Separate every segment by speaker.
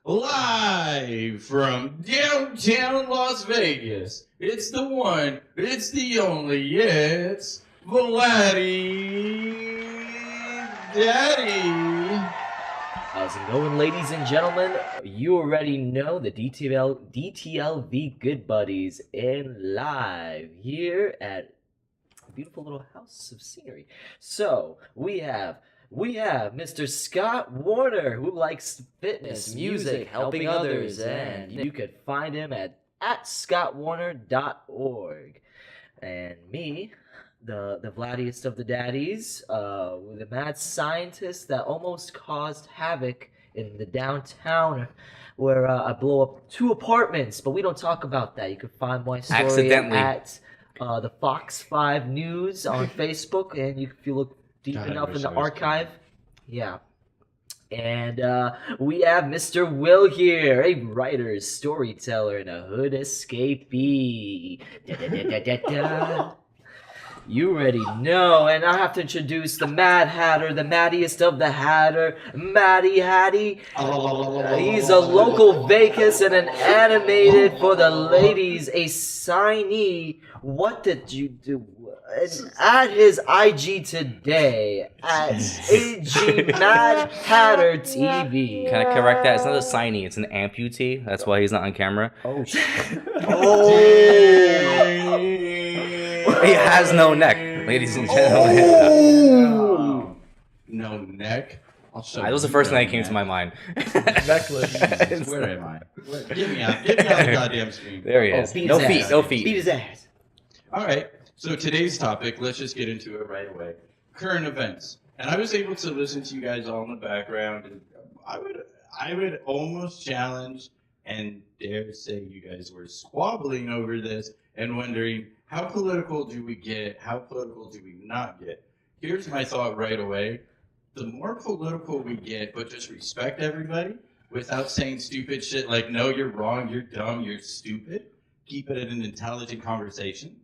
Speaker 1: Live from downtown Las Vegas. It's the one, it's the only, it's Vladdy Daddy.
Speaker 2: How's it going, ladies and gentlemen? You already know the DTLV Good Buddies in live here at a beautiful little house of scenery. So we have Mr. Scott Warner, who likes fitness, music, helping others, and you could find him at scottwarner.org. And me, the Vladdiest of the daddies, the mad scientist that almost caused havoc in the downtown, where I blow up 2 apartments, but we don't talk about that. You can find my story at the Fox 5 News on Facebook, and if you look deep enough in the archive, yeah. And we have Mr. Will here, a writer, storyteller, and a hood escapee. You already know, and I have to introduce the Mad Hatter, the Maddiest of the Hatter, Matty Hattie. He's a local Vegas and an animated for the ladies, a signee. What did you do? At his IG today, at AG Mad Hatter TV.
Speaker 3: Can I correct that? It's not a signee, it's an amputee. That's why he's not on camera.
Speaker 2: Oh, shit.
Speaker 3: He has no neck, ladies and gentlemen.
Speaker 1: No neck. I'll show
Speaker 3: That was the first thing that came to my mind.
Speaker 4: Necklace.
Speaker 1: Where am I? Get me out the goddamn screen.
Speaker 3: There he is. No feet, no feet.
Speaker 2: Beat his ass.
Speaker 1: All right. So today's topic, let's just get into it right away. Current events. And I was able to listen to you guys all in the background. And I would almost challenge and dare say you guys were squabbling over this and wondering, how political do we get? How political do we not get? Here's my thought right away. The more political we get, but just respect everybody without saying stupid shit like, no, you're wrong, you're dumb, you're stupid. Keep it an intelligent conversation.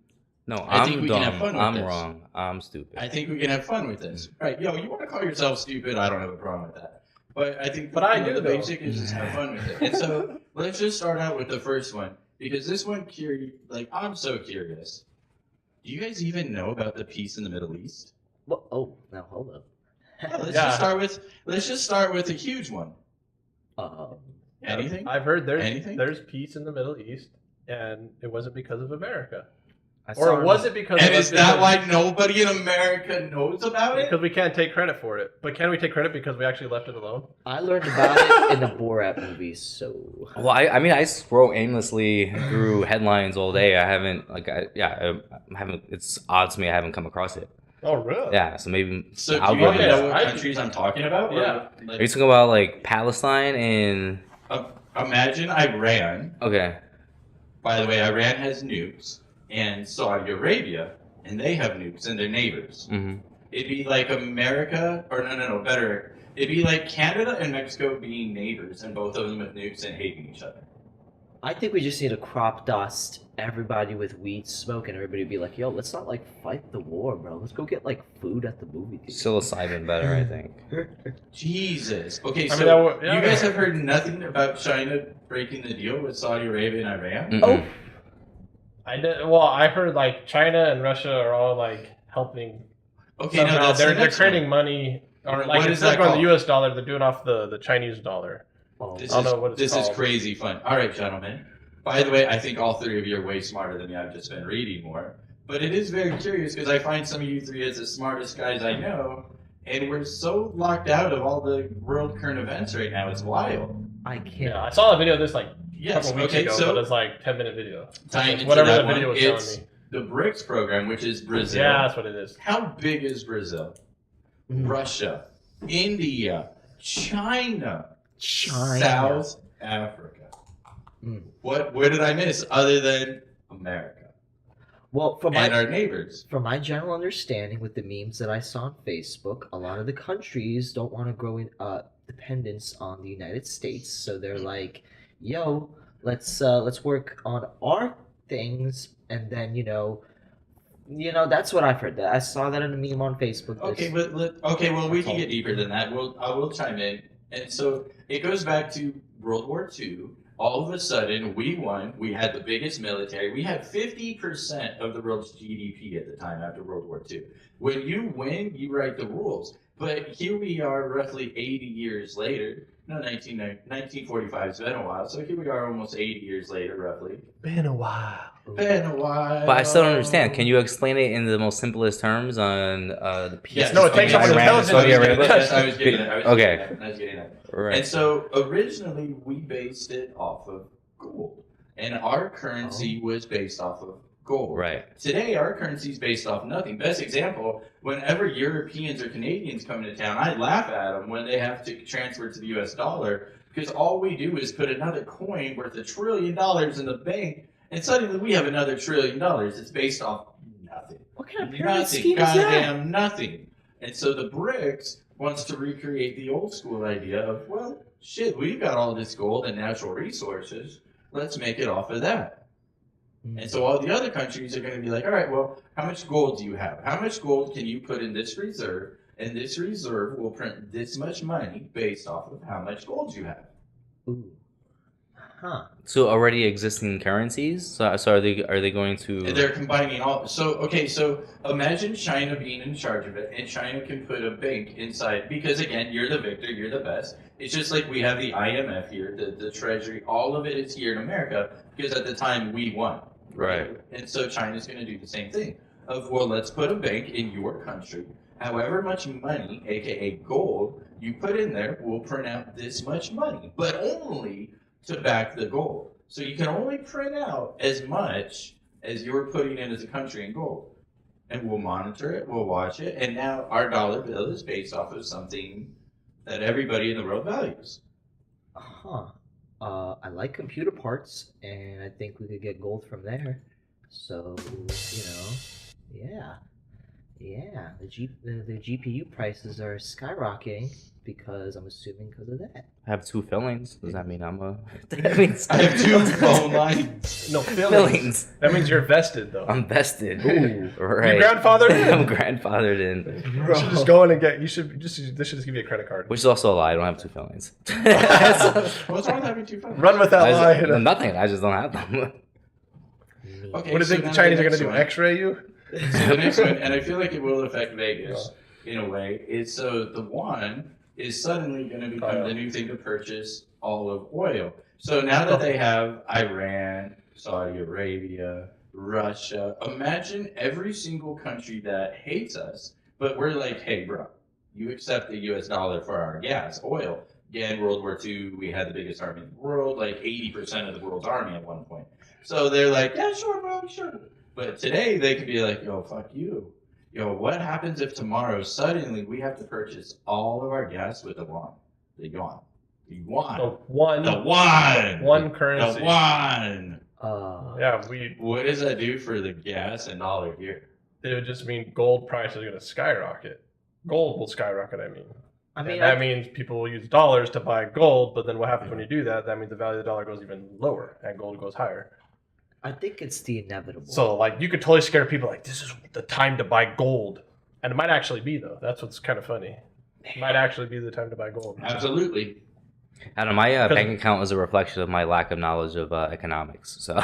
Speaker 3: No,
Speaker 1: I think
Speaker 3: I'm
Speaker 1: we
Speaker 3: dumb.
Speaker 1: can have fun with
Speaker 3: I'm
Speaker 1: this.
Speaker 3: wrong. I'm stupid.
Speaker 1: I think we can have fun with this. Right, yo, you want to call yourself stupid? I don't have a problem with that. But I think the basic is just have fun with it. And so let's just start out with the first one. Because this one, I'm so curious. Do you guys even know about the peace in the Middle East?
Speaker 2: Well, oh, now hold up.
Speaker 1: Let's just start with a huge one. Anything?
Speaker 4: I've heard there's peace in the Middle East, and it wasn't because of America.
Speaker 2: Or
Speaker 4: was it because?
Speaker 1: And is that why nobody in America knows about it?
Speaker 4: Because we can't take credit for it. But can we take credit because we actually left it alone?
Speaker 2: I learned about it in the Borat movies, so.
Speaker 3: Well, I mean, I scroll aimlessly through headlines all day. I haven't, it's odd to me I haven't come across it.
Speaker 4: Oh, really?
Speaker 3: Yeah, so maybe.
Speaker 1: So do you know what countries I'm talking about?
Speaker 4: Yeah.
Speaker 3: Are you talking about, like, Palestine and.
Speaker 1: Imagine Iran.
Speaker 3: Okay.
Speaker 1: By the way, Iran has nukes. And Saudi Arabia, and they have nukes, and they're neighbors.
Speaker 3: Mm-hmm.
Speaker 1: It'd be like America, or better. It'd be like Canada and Mexico being neighbors, and both of them with nukes and hating each other.
Speaker 2: I think we just need to crop dust everybody with weed smoke, and everybody be like, yo, let's not, fight the war, bro. Let's go get, food at the movie theater.
Speaker 3: Psilocybin better, I think.
Speaker 1: Jesus. Okay, so
Speaker 4: you
Speaker 1: guys have heard nothing about China breaking the deal with Saudi Arabia and Iran?
Speaker 3: Mm-mm.
Speaker 2: Oh.
Speaker 4: I did. Well, I heard China and Russia are all helping.
Speaker 1: Okay,
Speaker 4: somehow.
Speaker 1: no,
Speaker 4: they're creating money, or instead of going the U.S. dollar, they're doing off the Chinese dollar.
Speaker 2: Oh.
Speaker 1: This is crazy fun. All right, gentlemen. By the way, I think all 3 of you are way smarter than me. I've just been reading more. But it is very curious because I find some of you 3 as the smartest guys I know, and we're so locked out of all the world current events right now. It's wild.
Speaker 2: I can't.
Speaker 4: Yeah, I saw a video of this
Speaker 1: Yes,
Speaker 4: couple weeks ago,
Speaker 1: so
Speaker 4: but it's 10-minute video.
Speaker 1: tying into
Speaker 4: Whatever
Speaker 1: that
Speaker 4: the video
Speaker 1: one,
Speaker 4: was
Speaker 1: it's
Speaker 4: telling me.
Speaker 1: the BRICS program, which is Brazil.
Speaker 4: Yeah, that's what it is.
Speaker 1: How big is Brazil? Russia, India, China, South Africa. What did I miss other than America?
Speaker 2: Well,
Speaker 1: and our neighbors.
Speaker 2: From my general understanding with the memes that I saw on Facebook, a lot of the countries don't want to grow in dependence on the United States, so they're like, yo, let's work on our things, and then that's what I've heard. I saw that in a meme on Facebook.
Speaker 1: Okay, well, we can get deeper than that. I will chime in. And so it goes back to World War II. All of a sudden, we won. We had the biggest military. We had 50% of the world's GDP at the time after World War II. When you win, you write the rules. But here we are roughly 80 years later. No, 1945's been a while. So here we are almost 80 years later, roughly.
Speaker 4: Been a while.
Speaker 1: Been a while.
Speaker 3: But I still don't understand. Can you explain it in the most simplest terms on the peace?
Speaker 1: Yes.
Speaker 4: No, it takes
Speaker 3: between
Speaker 4: someone
Speaker 3: Iran and
Speaker 4: intelligent.
Speaker 3: Saudi Arabia?
Speaker 1: Yes, I was getting it.
Speaker 3: Okay.
Speaker 1: I was getting it.
Speaker 3: Right.
Speaker 1: And so originally we based it off of gold. And our currency was based off of gold.
Speaker 3: Right.
Speaker 1: Today our currency is based off nothing. Best example, whenever Europeans or Canadians come into town, I laugh at them when they have to transfer to the US dollar because all we do is put another coin worth $1 trillion in the bank and suddenly we have another $1 trillion. It's based off nothing.
Speaker 2: What kind of pyramid
Speaker 1: Nothing.
Speaker 2: scheme is that?
Speaker 1: Goddamn nothing. And so the BRICS wants to recreate the old school idea of, well, shit, we've got all this gold and natural resources. Let's make it off of that. And so all the other countries are going to be like, all right, well, how much gold do you have? How much gold can you put in this reserve? And this reserve will print this much money based off of how much gold you have.
Speaker 2: Ooh. Huh.
Speaker 3: So already existing currencies. So are they going to?
Speaker 1: And they're combining all. So, okay, so imagine China being in charge of it, and China can put a bank inside, because again, you're the victor, you're the best. It's just like we have the IMF here, the Treasury, all of it is here in America, because at the time we won.
Speaker 3: Right.
Speaker 1: And so China's going to do the same thing of, well, let's put a bank in your country. However much money, aka gold, you put in there, we'll print out this much money, but only to back the gold. So you can only print out as much as you're putting in as a country in gold. And we'll monitor it, we'll watch it, and now our dollar bill is based off of something that everybody in the world values.
Speaker 2: Huh. I like computer parts, and I think we could get gold from there. So, yeah. The GPU prices are skyrocketing because I'm assuming because of that.
Speaker 3: I have 2 fillings. Does that mean I'm a? That means
Speaker 1: I have 2 phone lines.
Speaker 4: No
Speaker 3: fillings.
Speaker 4: That means you're vested, though.
Speaker 3: I'm vested.
Speaker 4: Ooh.
Speaker 3: Right.
Speaker 4: Your grandfather in?
Speaker 3: I'm grandfathered in.
Speaker 4: You should just go in and get. This should just give you a credit card.
Speaker 3: Which is also a lie. I don't have 2 fillings.
Speaker 1: What's wrong with having 2 phones?
Speaker 4: Run with that lie.
Speaker 3: Nothing. I just don't have them.
Speaker 1: Okay,
Speaker 4: What do you
Speaker 1: so
Speaker 4: think the
Speaker 1: now
Speaker 4: Chinese are
Speaker 1: next
Speaker 4: going to do?
Speaker 1: one.
Speaker 4: X-ray you?
Speaker 1: So the next one, and I feel like it will affect Vegas in a way, is so the yuan is suddenly going to become the new thing to purchase olive oil. So now that they have Iran, Saudi Arabia, Russia, imagine every single country that hates us, but we're like, hey, bro, you accept the US dollar for our gas, oil. Again, World War II, we had the biggest army in the world, like 80% of the world's army at one point. So they're like, yeah, sure, bro, sure. But today they could be like, yo, fuck you. Yo, what happens if tomorrow suddenly we have to purchase all of our gas with the yuan? The yuan. The yuan.
Speaker 4: The one.
Speaker 1: The yuan.
Speaker 4: One currency.
Speaker 1: The yuan.
Speaker 4: Yeah,
Speaker 1: What does that do for the gas and dollar here?
Speaker 4: it would just mean gold price is going to skyrocket. Gold will skyrocket, I mean.
Speaker 2: I mean,
Speaker 4: And that means people will use dollars to buy gold, but then what happens when you do that? That means the value of the dollar goes even lower and gold goes higher.
Speaker 2: I think it's the inevitable.
Speaker 4: So, like, you could totally scare people like, this is the time to buy gold. And it might actually be, though. That's what's kind of funny. It might actually be the time to buy gold.
Speaker 1: Absolutely.
Speaker 3: I don't know, my bank account is a reflection of my lack of knowledge of economics. So,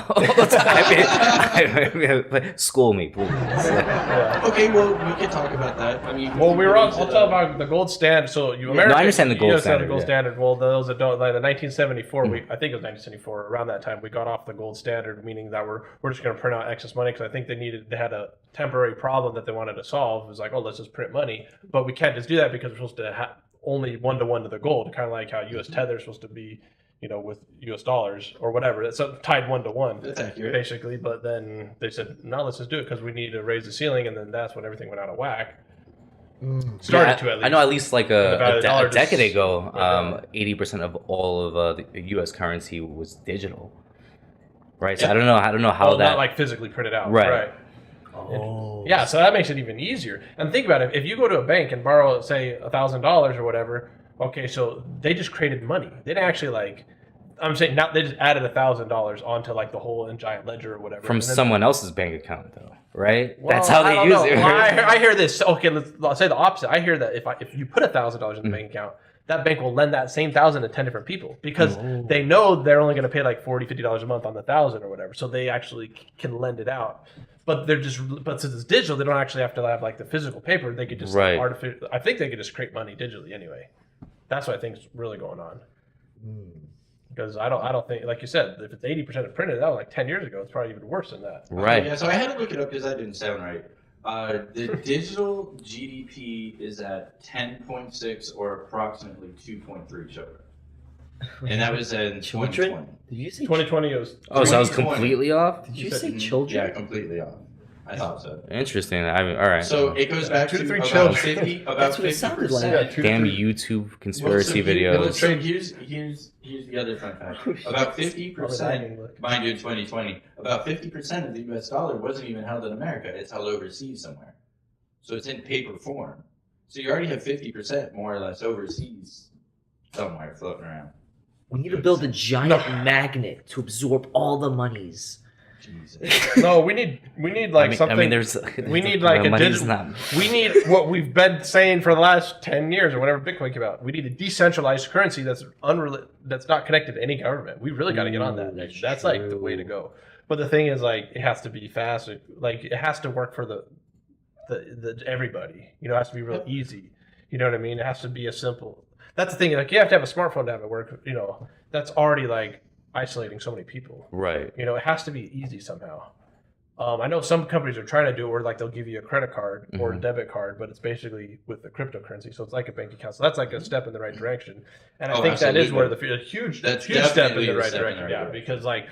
Speaker 3: school me, please.
Speaker 4: Yeah.
Speaker 1: Okay, well, we could talk about that. I mean,
Speaker 4: Well, we were on.
Speaker 1: into
Speaker 4: I'll
Speaker 1: the-
Speaker 4: talk about the gold standard. So you American,
Speaker 3: I understand the gold
Speaker 4: US
Speaker 3: standard,
Speaker 4: The gold
Speaker 3: yeah.
Speaker 4: standard. Well, those that don't, like the 1974, I think it was 1974. Around that time, we got off the gold standard, meaning that we're just going to print out excess money because I think they had a temporary problem that they wanted to solve. It was like, oh, let's just print money, but we can't just do that because we're supposed to have only 1-to-1 to the gold, kind of like how U.S. Tether is supposed to be, with U.S. dollars or whatever. It's tied 1-to-1.
Speaker 1: That's accurate.
Speaker 4: Basically, but then they said, no, let's just do it because we need to raise the ceiling, and then that's when everything went out of whack. Started to at least.
Speaker 3: I know at least like
Speaker 4: The value of the dollar
Speaker 3: a decade
Speaker 4: just
Speaker 3: ago,
Speaker 4: went down.
Speaker 3: 80% of all of the U.S. currency was digital. Right, so I don't know how
Speaker 4: Well,
Speaker 3: that.
Speaker 4: not like physically printed out.
Speaker 3: Right.
Speaker 2: Oh.
Speaker 4: Yeah, so that makes it even easier. And think about it: if you go to a bank and borrow, say, $1,000 or whatever, okay, so they just created money. They didn't actually I'm saying now they just added $1,000 onto like the whole giant ledger or whatever.
Speaker 3: From someone else's bank account, though, right?
Speaker 4: Well,
Speaker 3: That's how
Speaker 4: I
Speaker 3: they
Speaker 4: don't
Speaker 3: use
Speaker 4: know.
Speaker 3: it.
Speaker 4: Well,
Speaker 3: right?
Speaker 4: I hear this. Okay, let's say the opposite. I hear that if you put $1,000 in the bank account, that bank will lend that same 1,000 to 10 different people because they know they're only going to pay like $40, $50 a month on the 1,000 or whatever. So they actually can lend it out. But but since it's digital, they don't actually have to have like the physical paper. They could just
Speaker 3: Right.
Speaker 4: I think they could just create money digitally anyway. That's what I think is really going on. Because I don't think, like you said, if it's 80% printed, that was like 10 years ago. It's probably even worse than that.
Speaker 3: Right.
Speaker 1: Yeah, so I had to look it up because that didn't sound right. The digital GDP is at 10.6 or approximately 2.3 children. And that was in 2020.
Speaker 2: Did you say
Speaker 4: 2020 was.
Speaker 3: Oh, so I was
Speaker 1: 2020.
Speaker 3: completely off?
Speaker 2: Did you
Speaker 4: said-
Speaker 2: say
Speaker 1: Yeah,
Speaker 2: children?
Speaker 1: completely off. I thought so.
Speaker 3: Interesting. I mean, all right.
Speaker 1: So it goes back
Speaker 4: 2
Speaker 1: to
Speaker 4: to 3
Speaker 1: about
Speaker 4: children.
Speaker 1: 50, about
Speaker 2: That's what it sounded like.
Speaker 1: 50%.
Speaker 4: Yeah, 2 to
Speaker 3: Damn
Speaker 4: 3.
Speaker 3: YouTube conspiracy
Speaker 1: Well,
Speaker 3: videos.
Speaker 1: so here's the other fun fact. About 50%, mind you, in 2020, about 50% of the U.S. dollar wasn't even held in America. It's held overseas somewhere. So it's in paper form. So you already have 50% more or less overseas somewhere floating around.
Speaker 2: We need to build a giant magnet to absorb all the monies.
Speaker 1: Jesus.
Speaker 4: No, we need like something.
Speaker 3: I mean, there's.
Speaker 4: we need like
Speaker 3: the
Speaker 4: a
Speaker 3: money's
Speaker 4: digital.
Speaker 3: not-
Speaker 4: We need what we've been saying for the last 10 years or whenever Bitcoin came out. We need a decentralized currency that's that's not connected to any government. We really got to get on that.
Speaker 2: Ooh,
Speaker 4: That's like the way to go. But the thing is, like, it has to be fast. Like, it has to work for the everybody. You know, it has to be real easy. You know what I mean? It has to be a simple. That's the thing. Like, you have to have a smartphone to have it work. You know, that's already like isolating so many people.
Speaker 3: Right.
Speaker 4: You know, it has to be easy somehow. I know some companies are trying to do it where like they'll give you a credit card or a debit card, but it's basically with the cryptocurrency, so it's like a bank account. So that's like a step in the right direction, and I think that is where a huge step in
Speaker 1: definitely
Speaker 4: the
Speaker 1: a
Speaker 4: right
Speaker 1: step in the
Speaker 4: direction.
Speaker 1: right
Speaker 4: Yeah,
Speaker 1: direction.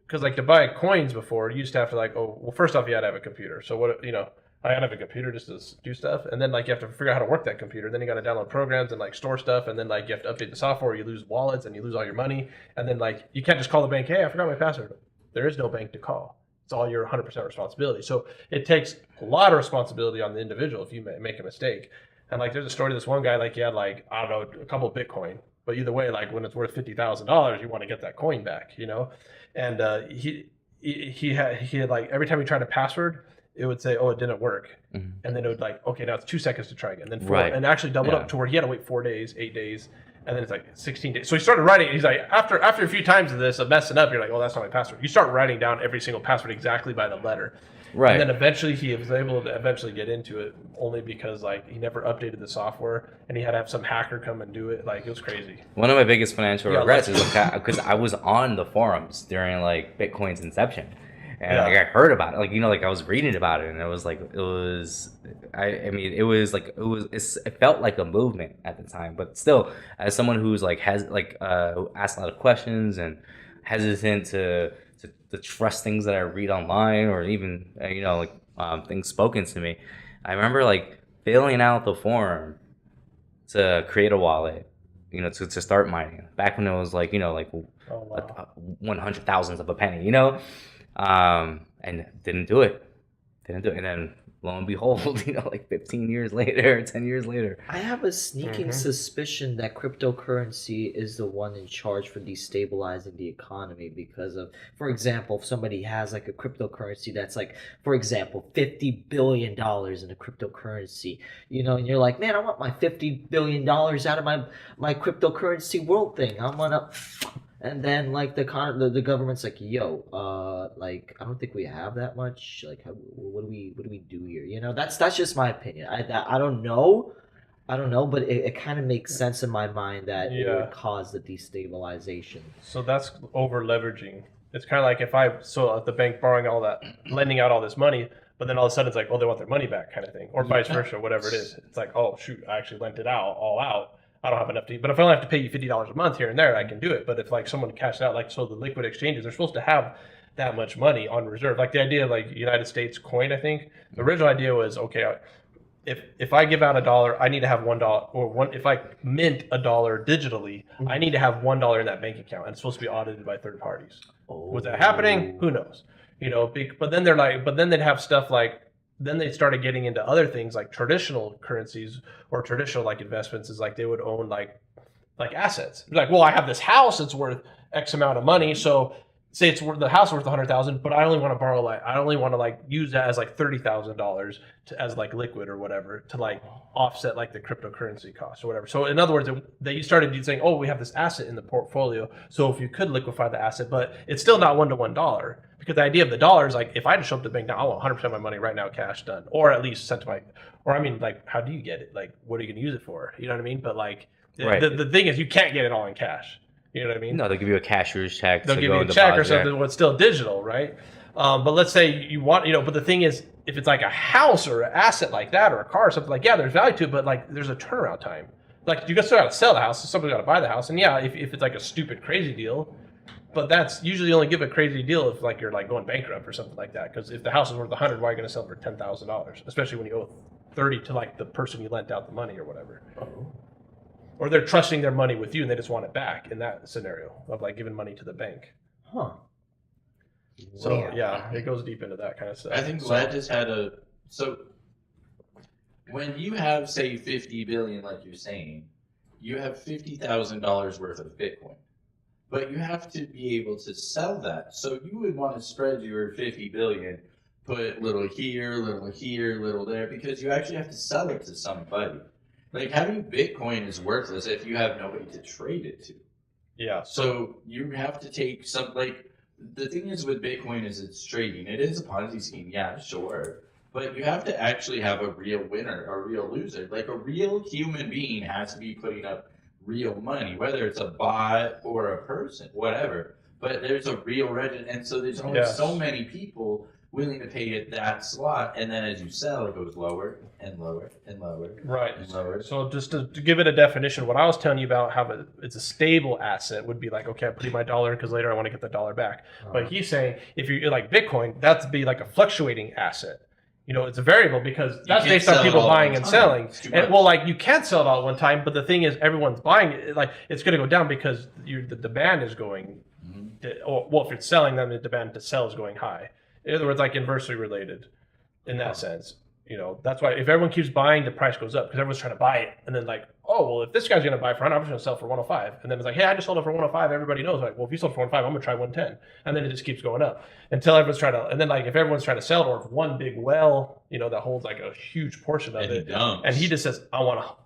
Speaker 4: because like to buy coins before, you used to have to like, oh, well, first off, you had to have a computer. So what, you know, I had to have a computer just to do stuff, and then like you have to figure out how to work that computer. Then you got to download programs and like store stuff, and then like you have to update the software. You lose wallets and you lose all your money, and then like you can't just call the bank. Hey, I forgot my password. There is no bank to call. It's all your 100% responsibility. So it takes a lot of responsibility on the individual if you make a mistake. And like there's a story of this one guy, like he had like, I don't know, a couple of Bitcoin, but either way, like when it's worth $50,000, you want to get that coin back, you know. And he had like every time he tried a password, it would say, oh, it didn't work. And then it would like, okay, now it's 2 seconds to try again. Then 4,
Speaker 3: Right.
Speaker 4: and actually doubled up to where he had to wait 4 days, 8 days, and then it's like 16 days. So he started writing. He's like, after a few times of this, of messing up, you're like, oh, that's not my password. You start writing down every single password exactly by the letter.
Speaker 3: Right.
Speaker 4: And then eventually he was able to eventually get into it only because like he never updated the software and he had to have some hacker come and do it. Like it was crazy.
Speaker 3: One of my biggest financial
Speaker 4: Yeah,
Speaker 3: regrets is like because I was on the forums during like Bitcoin's inception, and
Speaker 4: Yeah.
Speaker 3: like I heard about it, like, you know, like I was reading about it, and it was like it felt like a movement at the time, but still, as someone who's like who asks a lot of questions and hesitant to trust things that I read online or even you know, like things spoken to me, I remember like filling out the form to create a wallet, you know, to start mining back when it was like, you know, like
Speaker 4: Oh, wow.
Speaker 3: 100,000th of a penny, you know, and didn't do it, and then lo and behold, you know, like 15 years later, 10 years later.
Speaker 2: I have a sneaking suspicion that cryptocurrency is the one in charge for destabilizing the economy because of, for example, if somebody has like a cryptocurrency that's like, for example, $50 billion in a cryptocurrency, you know, and you're like, man, I want my $50 billion out of my cryptocurrency world thing. I'm gonna... And then like the government's like, yo, like I don't think we have that much. Like, what do we do here? You know, that's just my opinion. I don't know, but it kind of makes sense in my mind that it would cause the destabilization.
Speaker 4: So that's over leveraging. It's kind of like if the bank borrowing all that, lending out all this money, but then all of a sudden it's like, oh, they want their money back kind of thing, or vice versa, whatever it is. It's like, oh shoot, I actually lent it all out. I don't have enough to eat. But if I only have to pay you $50 a month here and there, I can do it. But if like someone cashed out, like so the liquid exchanges, they're supposed to have that much money on reserve. Like the idea of like United States coin, I think the original idea was, okay, if I give out $1, I need to have $1 or if I mint $1 digitally, I need to have $1 in that bank account, and it's supposed to be audited by third parties. Was that happening? Who knows? You know, but then they'd have stuff like. Then they started getting into other things like traditional currencies or traditional like investments. Is like they would own like like assets. Like, well, I have this house that's worth X amount of money, so say it's worth, the house is worth 100,000, but I only want to borrow I only want to like use that as like $30,000 as like liquid or whatever to like offset like the cryptocurrency cost or whatever. So in other words, they started saying, oh, we have this asset in the portfolio, so if you could liquefy the asset, but it's still not $1 because the idea of the dollar is like if I just show up to the bank now, I want 100% of my money right now, cash, done, or at least sent to my, or I mean, like, how do you get it? Like, what are you going to use it for? You know what I mean? But like, the thing is, you can't get it all in cash. You know what I mean?
Speaker 3: No, they'll give you a cashier's check.
Speaker 4: They'll give you a check or something, but it's still digital, right? But let's say you want, but the thing is, if it's like a house or an asset like that or a car or something like, yeah, there's value to it, but like there's a turnaround time. Like you still got to sell the house, so somebody's got to buy the house. And yeah, if it's like a stupid, crazy deal, but that's usually only give a crazy deal if like you're like going bankrupt or something like that. Because if the house is worth 100, why are you going to sell it for $10,000? Especially when you owe 30 to like the person you lent out the money or whatever. Or they're trusting their money with you and they just want it back in that scenario of like giving money to the bank.
Speaker 2: Huh.
Speaker 4: So yeah, it goes deep into that kind of stuff.
Speaker 1: I think Vlad just had so when you have say 50 billion, like you're saying, you have $50,000 worth of Bitcoin, but you have to be able to sell that. So you would want to spread your 50 billion, put little here, little there, because you actually have to sell it to somebody. Like having Bitcoin is worthless if you have nobody to trade it to.
Speaker 4: Yeah.
Speaker 1: So you have to take some, like, the thing is with Bitcoin is it's trading. It is a Ponzi scheme, yeah, sure. But you have to actually have a real winner, a real loser. Like a real human being has to be putting up real money, whether it's a bot or a person, whatever. But there's a real register, and so there's only so many people willing to pay it that slot, and then as you sell, it goes lower and lower and lower.
Speaker 4: Right.
Speaker 1: And lower.
Speaker 4: So just to give it a definition, what I was telling you about how it's a stable asset would be like, okay, I'm putting my dollar in because later I want to get the dollar back. But he's saying if you're like Bitcoin, that'd be like a fluctuating asset. It's a variable because that's based on people buying and selling. And well, like you can't sell it all at one time, but the thing is, everyone's buying it. Like it's going to go down because the demand is going. Well, if it's selling, then the demand to sell is going high. In other words, like inversely related in that sense. That's why if everyone keeps buying, the price goes up because everyone's trying to buy it. And then like, oh, well, if this guy's going to buy for 100, I'm just going to sell for 105. And then it's like, hey, I just sold it for 105. Everybody knows, like, well, if you sold for 105, I'm going to try 110. And then it just keeps going up until everyone's trying to, and then like if everyone's trying to sell it or if one big well, that holds like a huge portion of it. And he just says,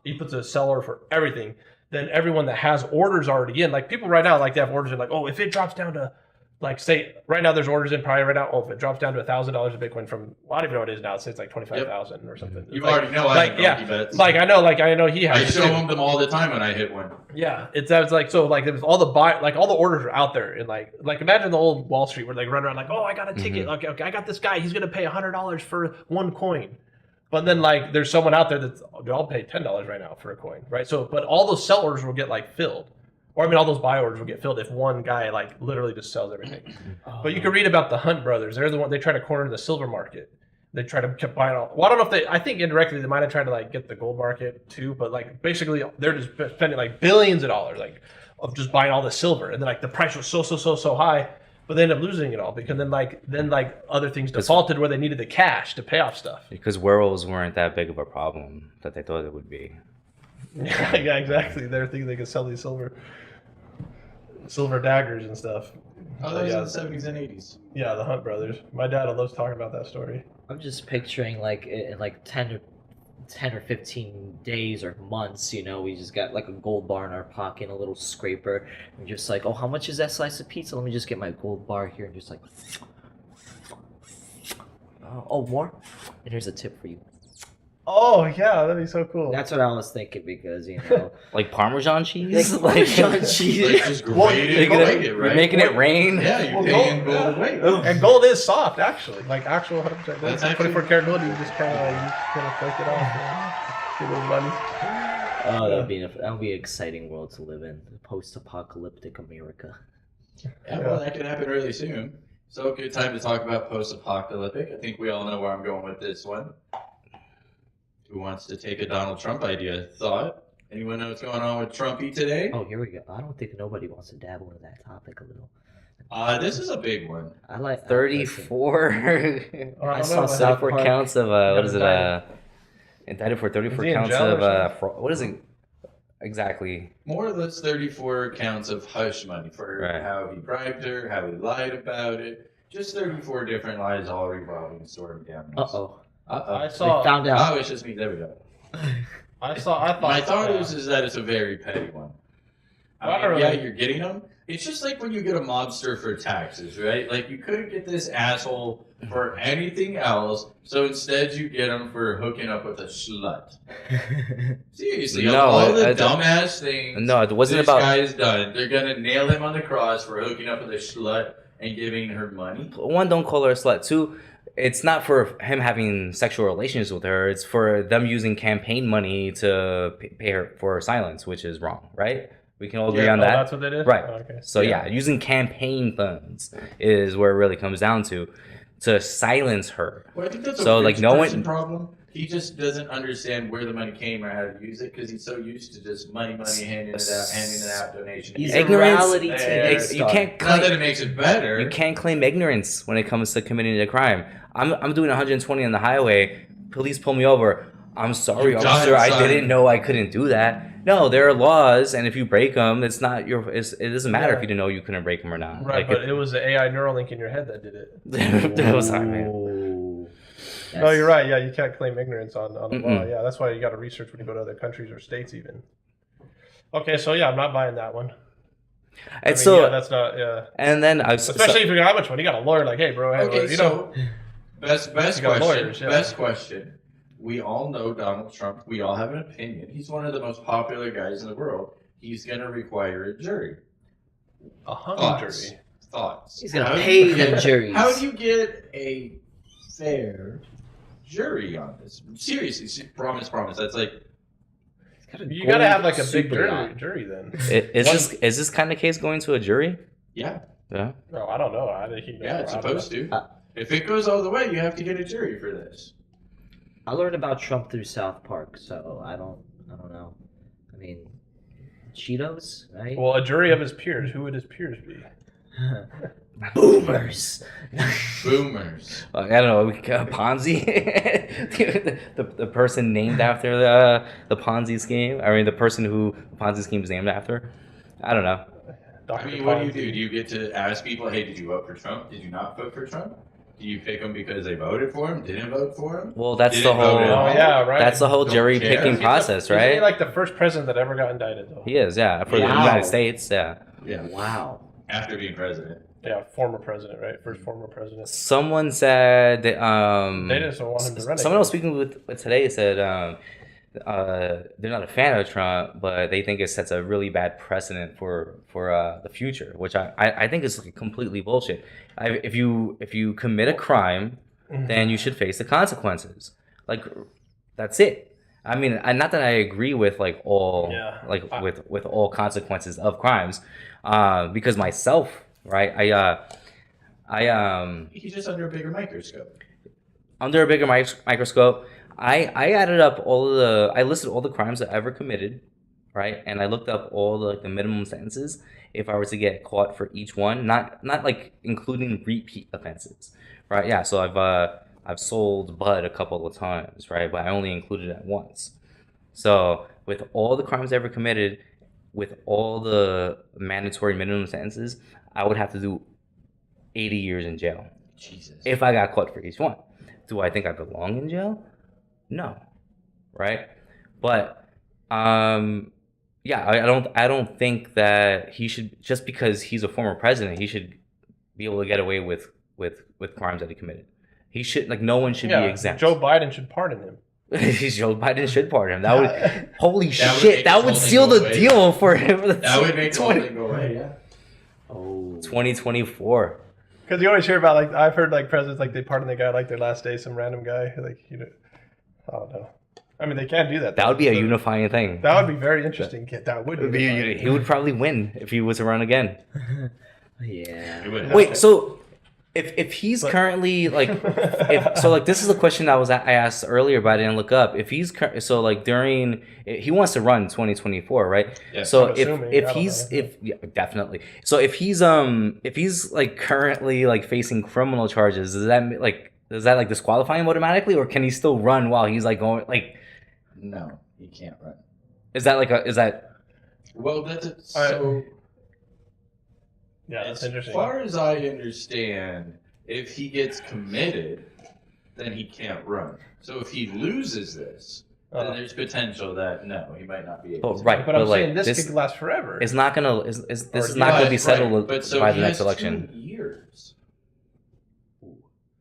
Speaker 4: he puts a seller for everything. Then everyone that has orders already in, like people right now, like they have orders in like, oh, if it drops down to, like say right now there's orders in probably right now. Oh, if it drops down to $1,000 of Bitcoin from I don't even know what it is now. Say it's like 25,000 or something.
Speaker 1: You
Speaker 4: like,
Speaker 1: already know.
Speaker 4: Like bets. Like I know he has.
Speaker 1: I show him them all the time when I hit one.
Speaker 4: Yeah, it's like so like there's all the all the orders are out there and like imagine the old Wall Street where they run around like, oh, I got a ticket. Okay, I got this guy. He's gonna pay $100 for one coin. But then like there's someone out there that's I'll pay $10 right now for a coin, right? So but all those sellers will get like filled. Or I mean, all those buy orders will get filled if one guy like literally just sells everything. But you can read about the Hunt brothers. They're the one they try to corner the silver market. They try to keep buying all. Well, I don't know if I think indirectly they might have tried to like get the gold market too. But like basically they're just spending like billions of dollars like of just buying all the silver. And then like the price was so high, but they end up losing it all because then like other things defaulted where they needed the cash to pay off stuff.
Speaker 3: Because werewolves weren't that big of a problem that they thought it would be.
Speaker 4: Yeah, exactly. They're thinking they could sell these silver daggers and stuff.
Speaker 1: Oh, those in the 70s and 80s.
Speaker 4: Yeah, the Hunt brothers. My dad loves talking about that story.
Speaker 2: I'm just picturing like in like 10 or 15 days or months, we just got like a gold bar in our pocket and a little scraper. And just like, oh, how much is that slice of pizza? Let me just get my gold bar here and just like, oh, more? And here's a tip for you.
Speaker 4: Oh yeah, that'd be so cool.
Speaker 2: That's what I was thinking because
Speaker 3: like Parmesan cheese,
Speaker 2: like Parmesan cheese.
Speaker 1: Like just right?
Speaker 3: You're making it rain.
Speaker 1: Yeah, you're paying gold weight.
Speaker 4: And gold is soft, actually. Like actual 100% gold.
Speaker 1: That's
Speaker 4: 24 karat gold. You just kind of flake it off. Get a little money.
Speaker 2: Oh, that would be an exciting world to live in. Post-apocalyptic America.
Speaker 1: Yeah, well, that could happen really soon. So good time to talk about post-apocalyptic. I think we all know where I'm going with this one. Who wants to take a Donald Trump idea? Thought? Anyone know what's going on with Trumpy today?
Speaker 2: Oh, here we go. I don't think nobody wants to dabble into that topic a little.
Speaker 1: This is a big one.
Speaker 2: I like
Speaker 3: 34.
Speaker 2: I saw
Speaker 3: 34 counts of what is it? Indicted for 34 counts of fraud. What is it? exactly.
Speaker 1: More or less 34 counts of hush money for
Speaker 3: Right.
Speaker 1: how he bribed her, how he lied about it. Just 34 different lies, all revolving Stormy Daniels.
Speaker 2: Uh-oh.
Speaker 1: Uh-oh.
Speaker 4: I
Speaker 2: They
Speaker 4: saw.
Speaker 2: found out.
Speaker 1: Oh, it's just me. There we go.
Speaker 4: I thought.
Speaker 1: My thought is that it's a very petty one.
Speaker 4: Well, I
Speaker 1: I
Speaker 4: don't
Speaker 1: mean, yeah,
Speaker 4: really-
Speaker 1: you're getting them. It's just like when you get a mobster for taxes, right? Like you couldn't get this asshole for anything else, so instead you get him for hooking up with a slut. Seriously, of
Speaker 3: No,
Speaker 1: all the
Speaker 3: I-
Speaker 1: dumbass things
Speaker 3: No, it wasn't
Speaker 1: this
Speaker 3: about.
Speaker 1: guy's done, they're gonna nail him on the cross for hooking up with a slut and giving her money.
Speaker 3: One, don't call her a slut. Two, it's not for him having sexual relations with her. It's for them using campaign money to pay her for her silence, which is wrong, right? We can all agree
Speaker 1: Yeah,
Speaker 3: on
Speaker 4: Oh,
Speaker 3: that.
Speaker 4: that's what they did.
Speaker 3: Right.
Speaker 4: Oh, okay.
Speaker 3: So yeah, using campaign funds is where it really comes down to silence her.
Speaker 1: Well, I think that's
Speaker 3: So,
Speaker 1: a
Speaker 3: like,
Speaker 1: rich
Speaker 3: no one-
Speaker 1: person problem. He just doesn't understand where the money came or how to use it because he's so used to just money, handing it out, donation.
Speaker 2: He's
Speaker 3: Ignorance-
Speaker 2: a reality
Speaker 1: There.
Speaker 2: TV
Speaker 3: You
Speaker 2: star.
Speaker 3: can't
Speaker 1: Not that
Speaker 3: claim,
Speaker 1: it makes it better.
Speaker 3: you can't claim ignorance when it comes to committing a crime. I'm doing 120 on the highway. Police pull me over. I'm sorry,
Speaker 1: You
Speaker 3: officer.
Speaker 1: died,
Speaker 3: I
Speaker 1: son.
Speaker 3: didn't know I couldn't do that. No, there are laws, and if you break them, it's not your. It doesn't matter
Speaker 4: Yeah.
Speaker 3: if you didn't know you couldn't break them or not.
Speaker 4: Right,
Speaker 3: Like,
Speaker 4: but it was the AI Neuralink in your head that did it.
Speaker 3: that was not, man.
Speaker 2: Ooh.
Speaker 4: No, you're right. Yeah, you can't claim ignorance on the law.
Speaker 3: Mm-mm.
Speaker 4: Yeah, that's why you got to research when you go to other countries or states, even. Okay, so yeah, I'm not buying that one. I
Speaker 3: And
Speaker 4: mean,
Speaker 3: so,
Speaker 4: yeah, that's not. Yeah,
Speaker 3: and then I
Speaker 4: especially if you got how much money, you got a lawyer. Like, hey, bro, hey,
Speaker 1: Okay,
Speaker 4: you
Speaker 1: so
Speaker 4: know,
Speaker 1: best
Speaker 4: You
Speaker 1: question.
Speaker 4: got lawyers, yeah.
Speaker 1: Best question. We all know Donald Trump. We all have an opinion. He's one of the most popular guys in the world. He's going to require a jury.
Speaker 4: a hung
Speaker 1: Thoughts.
Speaker 4: jury.
Speaker 1: Thoughts.
Speaker 2: He's gonna
Speaker 1: How do
Speaker 2: pay
Speaker 1: you-
Speaker 2: them juries.
Speaker 1: How do you get a fair jury on this? Seriously, promise. That's like
Speaker 2: He's got a
Speaker 4: You got to
Speaker 2: gold
Speaker 4: have like a big
Speaker 2: super yacht.
Speaker 4: jury then.
Speaker 3: is this kind of case going to a jury?
Speaker 1: yeah,
Speaker 3: Yeah.
Speaker 4: No, I don't know. I think he.
Speaker 1: it's supposed to.
Speaker 2: Uh,
Speaker 1: If it goes all the way, you have to get a jury for this.
Speaker 2: I learned about Trump through South Park, so I don't know. I mean, Cheetos, right?
Speaker 4: Well, a jury of his peers. Who would his peers be?
Speaker 2: Boomers.
Speaker 1: Boomers.
Speaker 3: I don't know. Ponzi, the person named after the Ponzi scheme. I mean, the person who the Ponzi scheme is named after. I don't know.
Speaker 4: Dr.
Speaker 1: I mean, what do you
Speaker 4: Ponzi.
Speaker 1: do? Do you get to ask people, hey, did you vote for Trump? Did you not vote for Trump? Do you pick them because they voted for him? Didn't vote for him?
Speaker 3: Well, that's the
Speaker 1: Didn't vote at
Speaker 3: whole.
Speaker 1: all?
Speaker 4: Oh yeah, right.
Speaker 3: That's the whole
Speaker 1: Don't
Speaker 3: jury
Speaker 1: care.
Speaker 3: picking
Speaker 1: Isn't he
Speaker 3: process,
Speaker 4: Isn't he
Speaker 3: right?
Speaker 4: like the first president that ever got indicted, though?
Speaker 3: He is, yeah, for the
Speaker 2: Wow.
Speaker 3: United States, yeah.
Speaker 1: Yeah.
Speaker 2: Wow.
Speaker 1: After being president.
Speaker 4: Yeah, former president, right? First former president.
Speaker 3: Someone said
Speaker 4: They just don't want him to run.
Speaker 3: someone I was speaking with today said they're not a fan of Trump, but they think it sets a really bad precedent for the future, which I think is completely bullshit. If you commit a crime,
Speaker 4: Mhm.
Speaker 3: then you should face the consequences. Like that's it. I mean, not that I agree with like all
Speaker 4: Yeah.
Speaker 3: with all consequences of crimes, because myself, right?
Speaker 1: He's just under a bigger microscope.
Speaker 3: Under a bigger microscope, I added up I listed all the crimes I ever committed, right? And I looked up all the minimum sentences if I were to get caught for each one, not like including repeat offenses, right? Yeah, so I've sold bud a couple of times, right? But I only included it once. So with all the crimes I ever committed, with all the mandatory minimum sentences, I would have to do 80 years in jail
Speaker 1: Jesus.
Speaker 3: if I got caught for each one. Do I think I belong in jail? No, right? But yeah, I don't think that he should, just because he's a former president, he should be able to get away with crimes that he committed. He should, like, no one should be exempt.
Speaker 4: Joe Biden should pardon him.
Speaker 3: Joe Biden should pardon him. That would holy
Speaker 1: That would
Speaker 3: shit,
Speaker 1: make
Speaker 3: that
Speaker 1: his
Speaker 3: would
Speaker 1: whole thing
Speaker 3: seal
Speaker 1: go
Speaker 3: the
Speaker 1: away.
Speaker 3: deal for him.
Speaker 1: That would make the whole thing go away, yeah.
Speaker 2: Oh.
Speaker 3: 2024.
Speaker 4: Because you always hear about, like, I've heard, like, presidents, like, they pardon the guy, like, their last day, some random guy, like, you know, I don't know. I mean, they can't do that.
Speaker 3: That would be a
Speaker 4: So
Speaker 3: unifying thing.
Speaker 4: That would be very interesting. Yeah, that would be.
Speaker 3: He would probably win if he was to run again.
Speaker 2: Yeah.
Speaker 1: It would
Speaker 3: Wait, so if he's
Speaker 4: But-
Speaker 3: currently like, this is the question I asked earlier, but I didn't look up. If he's so like during he wants to run 2024, right?
Speaker 1: Yeah,
Speaker 3: So
Speaker 4: I'm assuming. I
Speaker 3: if
Speaker 4: don't
Speaker 3: he's
Speaker 4: know.
Speaker 3: yeah, definitely. So if he's like currently like facing criminal charges, does that like disqualify him automatically, or can he still run while he's like going like?
Speaker 1: No, you can't run.
Speaker 3: Is that
Speaker 1: Well, that's
Speaker 4: so. Yeah, that's interesting.
Speaker 1: As far as I understand, if he gets committed, then he can't run. So if he loses this, then there's potential that no, he might not be able to.
Speaker 3: Right,
Speaker 4: but I'm
Speaker 3: like,
Speaker 4: saying this could last forever.
Speaker 3: It's not gonna. This is not gonna be settled by the next election.
Speaker 1: 2 years.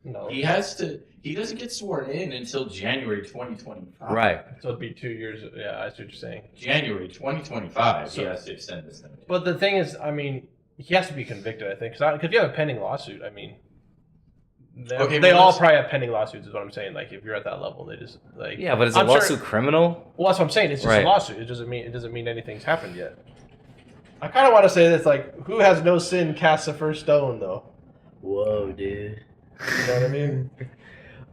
Speaker 4: No,
Speaker 1: he has to. He doesn't get sworn in until January 2025.
Speaker 3: Right.
Speaker 4: So it'd be 2 years. Yeah, I see what you're saying.
Speaker 1: January 2025. So, he has to extend this thing.
Speaker 4: But the thing is, I mean, he has to be convicted. I think because if you have a pending lawsuit, I mean. They all probably have pending lawsuits, is what I'm saying. Like, if you're at that level, they just like.
Speaker 3: Yeah, but is a lawsuit criminal?
Speaker 4: Well, that's what I'm saying. It's just a lawsuit. It doesn't mean anything's happened yet. I kind of want to say this, like, who has no sin casts the first stone, though.
Speaker 2: Whoa, dude.
Speaker 4: You know what I mean?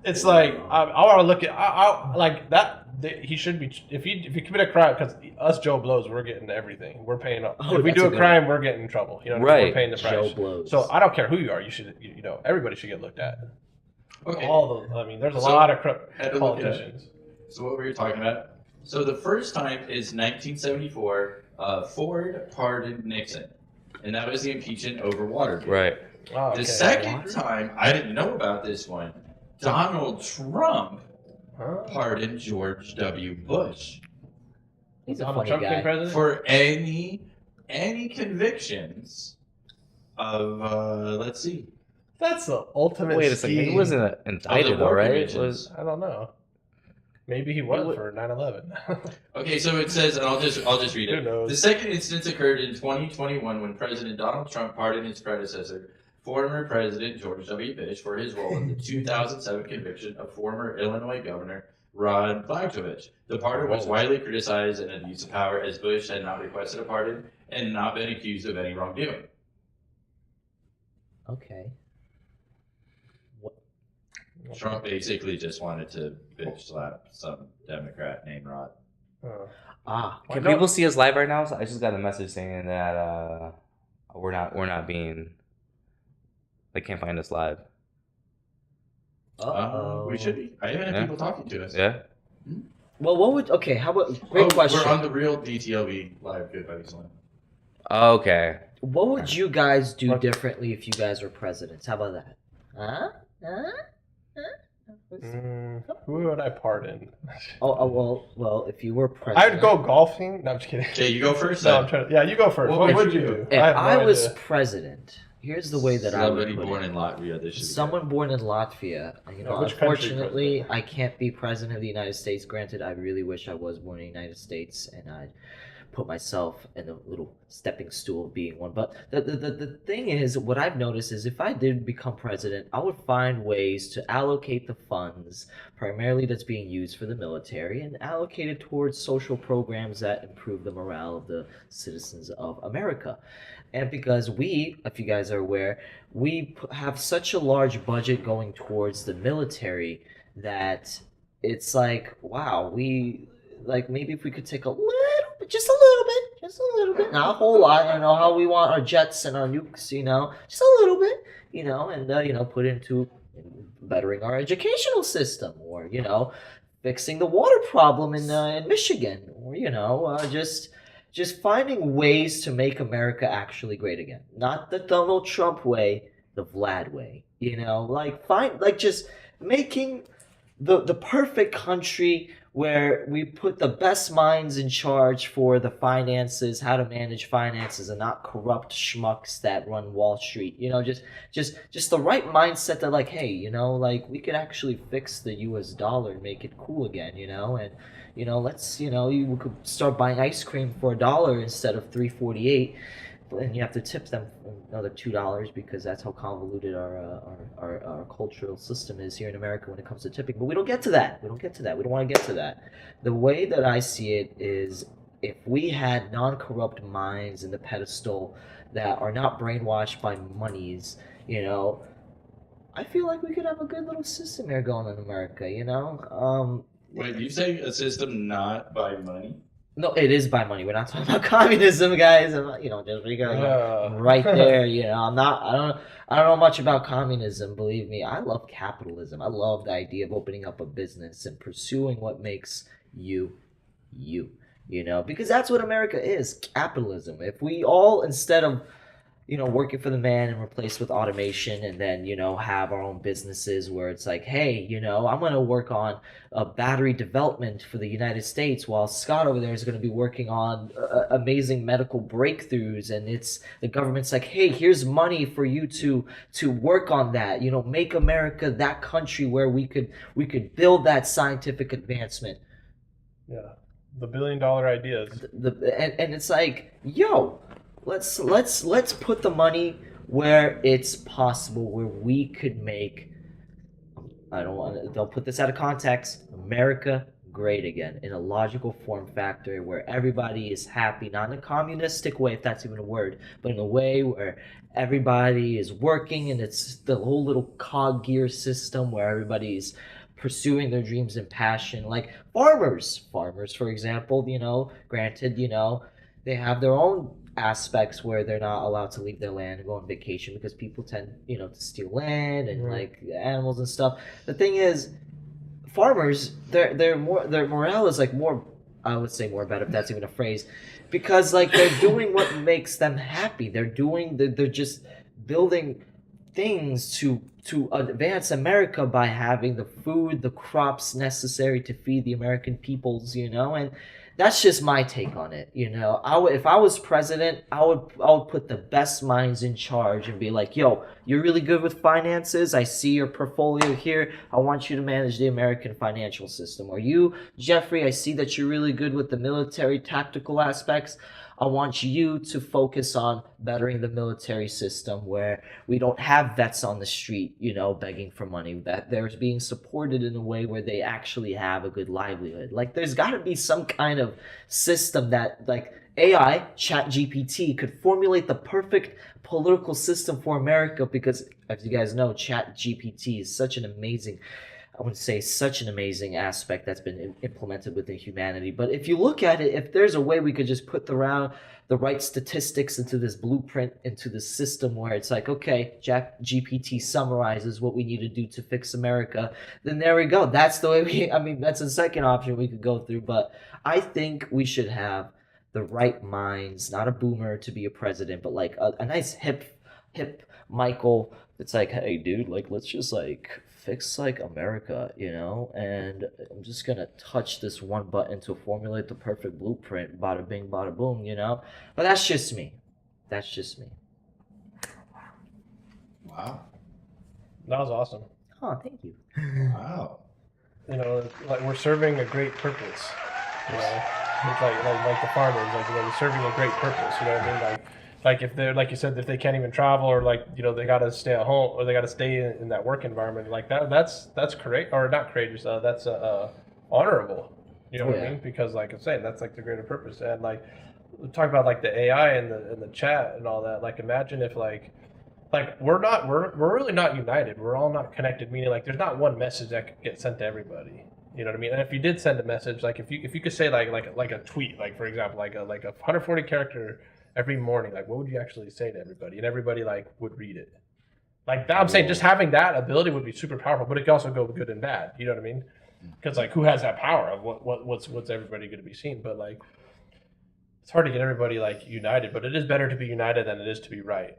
Speaker 4: It's like I want to look at I like that. He should be if he commit a crime, because us Joe Blows, we're getting everything. We're paying up. If we do a crime, we're getting in trouble. You know, what I mean? We're paying the price.
Speaker 2: Joe Blows.
Speaker 4: So I don't care who you are. You should, you know, everybody should get looked at.
Speaker 1: Okay.
Speaker 4: I mean, there's a lot of politicians.
Speaker 1: So what were you talking about? So the first time is 1974. Ford pardoned Nixon, and that was the impeachment over Watergate.
Speaker 3: Right.
Speaker 4: Oh, okay.
Speaker 1: The second time, I didn't know about this one. Donald Trump pardoned George W. Bush.
Speaker 2: He's a
Speaker 4: Donald
Speaker 2: funny
Speaker 4: Trump
Speaker 2: guy.
Speaker 4: became president?
Speaker 1: For any convictions of let's see.
Speaker 4: That's the ultimate.
Speaker 3: Wait a second. He wasn't indicted, though, right? It was.
Speaker 4: I don't know. Maybe he was for 9/11.
Speaker 1: Okay, so it says, and I'll just read
Speaker 4: Who
Speaker 1: it.
Speaker 4: knows?
Speaker 1: The second instance occurred in 2021 when President Donald Trump pardoned his predecessor, former President George W. Bush, for his role in the 2007 conviction of former Illinois Governor Rod Blagojevich. The pardon was widely criticized as an abuse of power, as Bush had not requested a pardon and not been accused of any wrongdoing.
Speaker 2: Okay.
Speaker 1: Trump basically just wanted to bitch slap some Democrat named Rod.
Speaker 3: Can people see us live right now? So I just got a message saying that we're not being. They can't find us live.
Speaker 1: We should be. I even have people talking to us.
Speaker 3: Yeah.
Speaker 2: Well, what would? Okay, how about? Great question.
Speaker 1: We're on the real DTLV live. Good Buddyz one.
Speaker 3: Okay.
Speaker 2: What would you guys do differently if you guys were presidents? How about that? Huh?
Speaker 4: Who would I pardon?
Speaker 2: Well, if you were president,
Speaker 4: I would go golfing. No, I'm just kidding.
Speaker 1: Okay, you go first.
Speaker 4: No, I'm trying. Yeah, you go first. What would you do?
Speaker 2: If I was
Speaker 4: idea.
Speaker 2: president, here's the way that I would
Speaker 1: Somebody
Speaker 2: put
Speaker 1: born
Speaker 2: it.
Speaker 1: in Latvia. This should
Speaker 2: Someone born in Latvia. You know,
Speaker 4: which country
Speaker 2: unfortunately, I can't be president of the United States. Granted, I really wish I was born in the United States, and I'd put myself in a little stepping stool of being one. But the thing is, what I've noticed is if I did become president, I would find ways to allocate the funds, primarily that's being used for the military, and allocate it towards social programs that improve the morale of the citizens of America. And because we, if you guys are aware, we have such a large budget going towards the military that it's like, wow, we, like, maybe if we could take a little bit, just a little bit, not a whole lot, you know, how we want our jets and our nukes, you know, just a little bit, you know, and, you know, put into bettering our educational system, or, you know, fixing the water problem in Michigan, or, you know, just finding ways to make America actually great again. Not the Donald Trump way, the Vlad way, you know, like just making the perfect country where we put the best minds in charge for the finances, how to manage finances, and not corrupt schmucks that run Wall Street. You know, just the right mindset that, like, hey, you know, like, we could actually fix the U.S. dollar and make it cool again, you know, and, you know, let's, you know, you could start buying ice cream for $1 instead of $3.48. And you have to tip them another $2 because that's how convoluted our cultural system is here in America when it comes to tipping. But we don't get to that. We don't want to get to that. The way that I see it is, if we had non-corrupt minds in the pedestal that are not brainwashed by monies, you know, I feel like we could have a good little system here going in America, you know?
Speaker 1: Wait, you say a system not by money?
Speaker 2: No, it is by money. We're not talking about communism, guys. You know, just right there. You know, I don't know much about communism. Believe me, I love capitalism. I love the idea of opening up a business and pursuing what makes you, you. you know, because that's what America is, capitalism. If we all, instead of, you know, working for the man and replaced with automation and then, you know, have our own businesses where it's like, hey, you know, I'm going to work on battery development for the United States while Scott over there is going to be working on amazing medical breakthroughs, and it's the government's like, hey, here's money for you to work on that, you know, make America that country where we could build that scientific advancement.
Speaker 4: Yeah, the $1 billion ideas.
Speaker 2: And it's like, yo, let's put the money where it's possible, where we could make, don't put this out of context, America great again in a logical form factor where everybody is happy, not in a communistic way, if that's even a word, but in a way where everybody is working and it's the whole little cog gear system where everybody's pursuing their dreams and passion. Like farmers, for example, you know, granted, you know, they have their own aspects where they're not allowed to leave their land and go on vacation because people tend, you know, to steal land and like animals and stuff. The thing is, farmers, their morale is like more, I would say more better, if that's even a phrase, because like they're doing what makes them happy. They're just building things to advance America by having the food, the crops necessary to feed the American peoples, you know, and that's just my take on it, you know. If I was president, I would put the best minds in charge and be like, yo, you're really good with finances. I see your portfolio here. I want you to manage the American financial system. Or you, Jeffrey, I see that you're really good with the military tactical aspects. I want you to focus on bettering the military system where we don't have vets on the street, you know, begging for money, that they're being supported in a way where they actually have a good livelihood. Like, there's got to be some kind of system that, like, AI, ChatGPT, could formulate the perfect political system for America because, as you guys know, ChatGPT is such an amazing, I would say, such an amazing aspect that's been implemented within humanity. But if you look at it, if there's a way we could just put the right statistics into this blueprint, into the system where it's like, okay, GPT summarizes what we need to do to fix America, then there we go. That's the way that's the second option we could go through. But I think we should have the right minds, not a boomer to be a president, but like a nice hip Michael. It's like, hey, dude, like, let's just like fix like America, you know, and I'm just gonna touch this one button to formulate the perfect blueprint, bada bing, bada boom, you know. But that's just me.
Speaker 1: Wow.
Speaker 4: That was awesome.
Speaker 2: Oh, thank you.
Speaker 1: Wow.
Speaker 4: You know, like we're serving a great purpose. You know, it's like the farmers, like, you know, they're serving a great purpose. You know what I mean? Like if they're, like you said, if they can't even travel, or like, you know, they got to stay at home, or they got to stay in that work environment, like that's great, or not courageous. That's honorable. You know what I mean? Because like I'm saying, that's like the greater purpose. And like talk about like the AI and the chat and all that. Like imagine if like we're really not united. We're all not connected. Meaning like there's not one message that could get sent to everybody. You know what I mean? And if you did send a message, like if you could say like a tweet, like for example, like a 140 character every morning, like what would you actually say to everybody? And everybody like would read it. Like that, I'm saying just having that ability would be super powerful, but it could also go good and bad. You know what I mean? Because like who has that power of what's everybody going to be seen? But like it's hard to get everybody like united, but it is better to be united than it is to be right.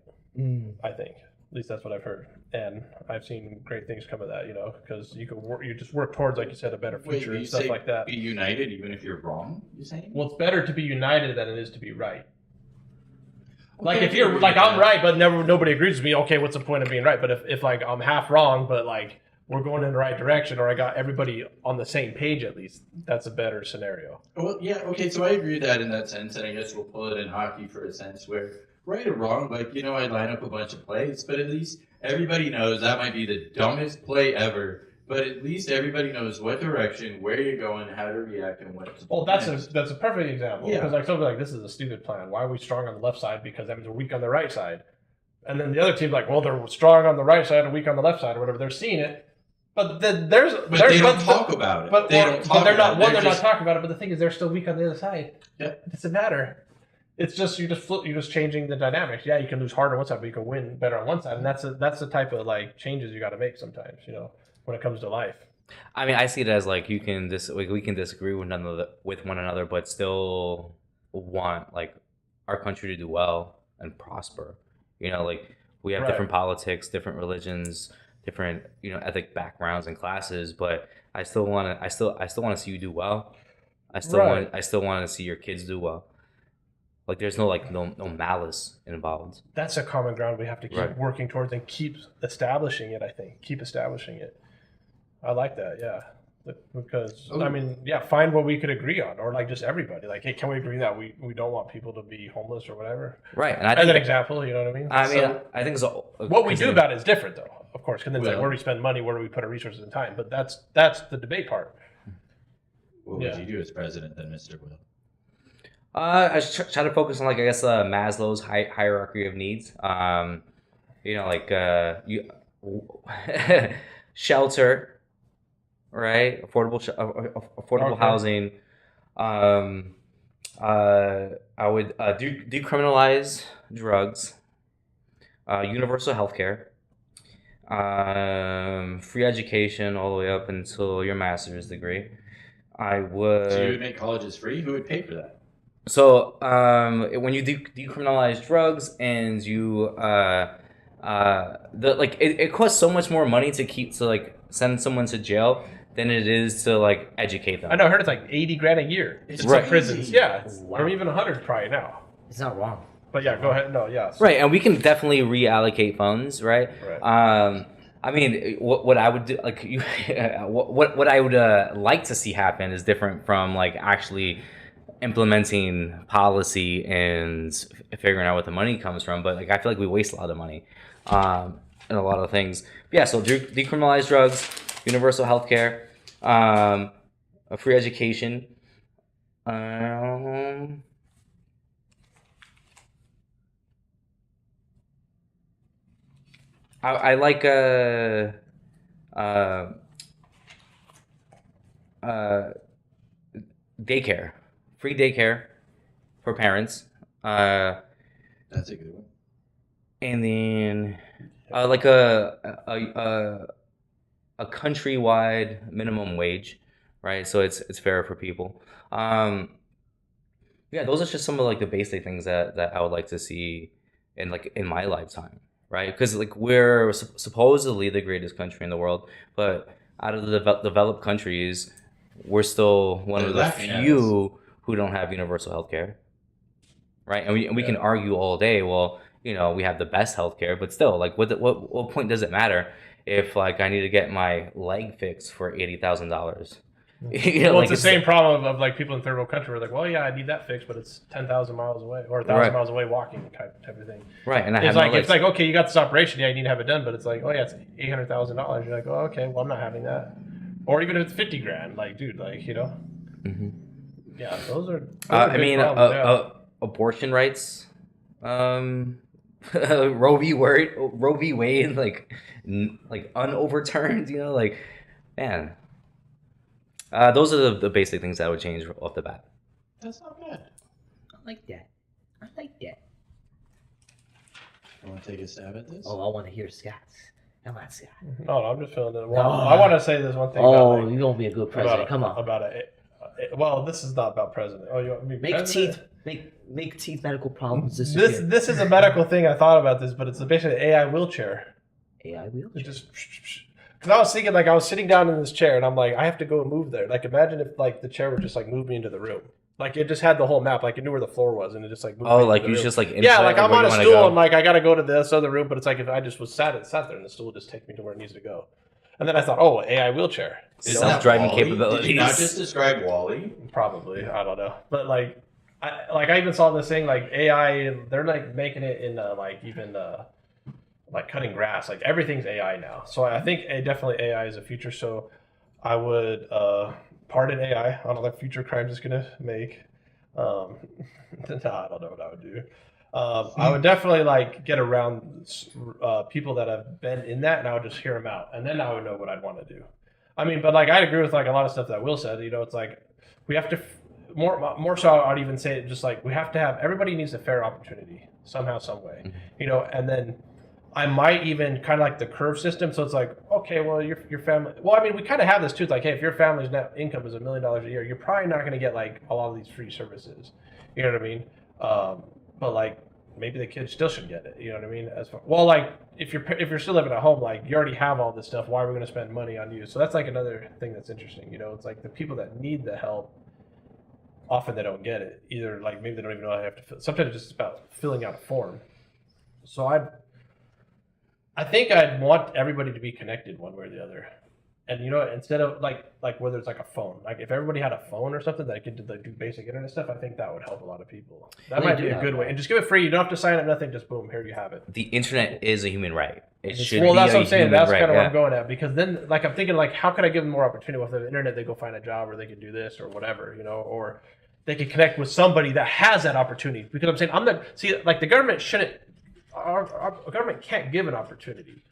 Speaker 4: I think. At least that's what I've heard, and I've seen great things come of that. You know, because you just work towards, like you said, a better future and stuff like that.
Speaker 1: Be united even if you're wrong. You saying?
Speaker 4: Well, it's better to be united than it is to be right. Like if you're like I'm right, but nobody agrees with me. Okay, what's the point of being right? But if like I'm half wrong, but like we're going in the right direction, or I got everybody on the same page at least, that's a better scenario.
Speaker 1: Well, yeah, okay, so I agree with that in that sense, and I guess we'll pull it in hockey for a sense where right or wrong, like, you know, I line up a bunch of plays, but at least everybody knows that might be the dumbest play ever. But at least everybody knows what direction, where you're going, how to react, and what to.
Speaker 4: Well, that's a perfect example. Yeah. Because like something like this is a stupid plan. Why are we strong on the left side? Because that means we're weak on the right side. And then the other team's like, well, they're strong on the right side and weak on the left side, or whatever. They're seeing it, but then they don't
Speaker 1: talk about it.
Speaker 4: They're not talking about it. But the thing is, they're still weak on the other side. Yeah, it doesn't matter. It's just you're just changing the dynamics. Yeah, you can lose harder on one side, but you can win better on one side, and that's the type of like changes you got to make sometimes. You know, when it comes to life.
Speaker 3: I mean, I see it as like we can disagree with one another, but still want like our country to do well and prosper. You know, like we have
Speaker 4: Right.
Speaker 3: different politics, different religions, different ethnic backgrounds and classes, but I still want to see you do well.
Speaker 4: Right.
Speaker 3: I still want to see your kids do well. Like there's no no malice involved.
Speaker 4: That's a common ground we have to keep
Speaker 3: Right.
Speaker 4: working towards and keep establishing it. I think keep establishing it. I like that. Yeah. Because I mean, yeah, find what we could agree on, or like just everybody. Like, hey, can we agree that we don't want people to be homeless or whatever?
Speaker 3: Right, and I
Speaker 4: As an
Speaker 3: think
Speaker 4: example, you know what I mean?
Speaker 3: I mean
Speaker 4: So,
Speaker 3: I think so.
Speaker 4: what we do about it is different, though, of course. Because then it's like
Speaker 1: Well-
Speaker 4: where do we spend money, where do we put our resources and time? But that's the debate part.
Speaker 1: What
Speaker 4: Yeah.
Speaker 1: would you do as president then, Mr. Will?
Speaker 3: I try to focus on like I guess Maslow's hierarchy of needs. Like shelter, right? Affordable
Speaker 4: Okay.
Speaker 3: housing. I would decriminalize drugs. Universal health care. Free education all the way up until your master's degree. I would.
Speaker 1: So you would make colleges free? Who would pay for that?
Speaker 3: So when you decriminalize drugs and you it costs so much more money to like send someone to jail than it is to like educate them.
Speaker 4: I know. I heard it's like $80,000 a year.
Speaker 1: It's
Speaker 4: to
Speaker 1: crazy.
Speaker 4: prisons. Yeah,
Speaker 2: Wow.
Speaker 4: or even 100 probably now.
Speaker 2: It's not wrong.
Speaker 4: But yeah, go ahead. No, yes.
Speaker 3: Right, and we can definitely reallocate funds, right?
Speaker 4: Right.
Speaker 3: I mean, what I would do, like you, what I would like to see happen is different from like actually implementing policy and figuring out what the money comes from. But like I feel like we waste a lot of money in a lot of things. But yeah, so decriminalize drugs, universal health care, a free education. I like daycare, free daycare for parents,
Speaker 1: That's a good one.
Speaker 3: and then like a countrywide minimum wage, right? So it's fair for people. Yeah, those are just some of like the basic things that I would like to see in my lifetime, right? Because like we're supposedly the greatest country in the world, but out of the developed countries, we're still one
Speaker 1: They're
Speaker 3: of the
Speaker 1: laughing at
Speaker 3: few who don't have universal health care, right? And we can argue all day, well, we have the best health care, but still, like, what point does it matter if like I need to get my leg fixed for $80,000?
Speaker 4: Well, it's the same problem of like people in third world country where like, well, yeah, I need that fixed, but it's 10,000 miles away or 1,000
Speaker 3: Right.
Speaker 4: miles away walking type of thing.
Speaker 3: right, and I
Speaker 4: It's
Speaker 3: have
Speaker 4: like
Speaker 3: no
Speaker 4: it's like okay, you got this operation, yeah, you need to have it done, but it's like, oh yeah, it's $800,000. You're like, oh okay, well I'm not having that. Or even if it's 50 grand, like dude, like
Speaker 3: Mhm.
Speaker 4: yeah, those are.
Speaker 3: I
Speaker 4: big
Speaker 3: mean,
Speaker 4: problems, yeah.
Speaker 3: abortion rights, Roe v. Wade, like unoverturned. Like, man, those are the basic things that I would change off the bat.
Speaker 1: That's not bad.
Speaker 2: I like that. I like that.
Speaker 1: You want to take a stab at this?
Speaker 2: Oh, I want to hear Scott's. Come on, Scott.
Speaker 4: No, I'm just feeling it. Well,
Speaker 2: No.
Speaker 4: I want to say this one thing.
Speaker 2: Oh,
Speaker 4: about, like,
Speaker 2: you're gonna be a good president. Come on.
Speaker 4: About it. Well, this is not about president. Oh, you want me to be
Speaker 2: Make
Speaker 4: president?
Speaker 2: teeth. Make teeth medical problems disappear.
Speaker 4: This is a medical thing. I thought about this, but it's basically an AI wheelchair.
Speaker 2: AI
Speaker 4: It
Speaker 2: wheelchair.
Speaker 4: just because I was thinking like I was sitting down in this chair and I'm like I have to go and move there. Like imagine if like the chair would just like move me into the room. Like it just had the whole map. Like it knew where the floor was and it just like moved me
Speaker 3: Oh,
Speaker 4: into
Speaker 3: like
Speaker 4: the
Speaker 3: you
Speaker 4: room.
Speaker 3: just like
Speaker 4: Yeah, like I'm on a stool
Speaker 3: Go.
Speaker 4: and like I gotta go to this other room, but it's like if I just was sat there and the stool would just take me to where it needs to go. And then I thought, oh, AI wheelchair.
Speaker 1: Is
Speaker 3: Self- self-driving
Speaker 1: that Wall-E?
Speaker 3: capabilities.
Speaker 1: Did you not just describe Wall-E?
Speaker 4: Probably, I don't know, but like, I even saw this thing like AI. They're like making it in like even like cutting grass. Like everything's AI now. So I think definitely AI is a future. So I would pardon AI on all the future crimes it's gonna make. No, I don't know what I would do. I would definitely like get around people that have been in that, and I would just hear them out, and then I would know what I'd want to do. I mean, but like I agree with like a lot of stuff that Will said. It's like we have to more so. I'd even say just like we have to have everybody needs a fair opportunity somehow, some way. And then I might even kind of like the curve system. So it's like, okay, well, your family. Well, I mean, we kind of have this too. It's like, hey, if your family's net income is $1 million a year, you're probably not going to get like a lot of these free services. You know what I mean? But like maybe the kids still should get it. You know what I mean? As far, well, like if you're still living at home, like you already have all this stuff. Why are we going to spend money on you? So that's like another thing that's interesting. You know, it's like the people that need the help, often they don't get it. Either like maybe they don't even know how they have to fill. Sometimes it's just about filling out a form. So I think I'd want everybody to be connected one way or the other. And you know, instead of like whether it's like a phone, like if everybody had a phone or something that could do basic internet stuff, I think that would help a lot of people. That might be a good way. And just give it free. You don't have to sign up nothing. Just boom, here you have it.
Speaker 3: The internet is a human right. It should
Speaker 4: well,
Speaker 3: be
Speaker 4: that's what I'm saying. That's
Speaker 3: right,
Speaker 4: kind of what I'm going at, because then like I'm thinking like how could I give them more opportunity with the internet? They go find a job, or they can do this or whatever, you know, or they can connect with somebody that has that opportunity. Because I'm saying like the government shouldn't. Our government can't give an opportunity.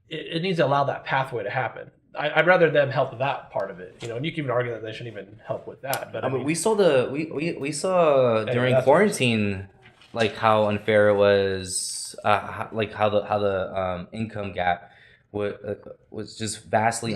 Speaker 4: It needs to allow that pathway to happen. I'd rather them help that part of it, you know. And you can even argue that they shouldn't even help with that. But
Speaker 3: I mean, we saw during quarantine, like how unfair it was, like how the income gap was just vastly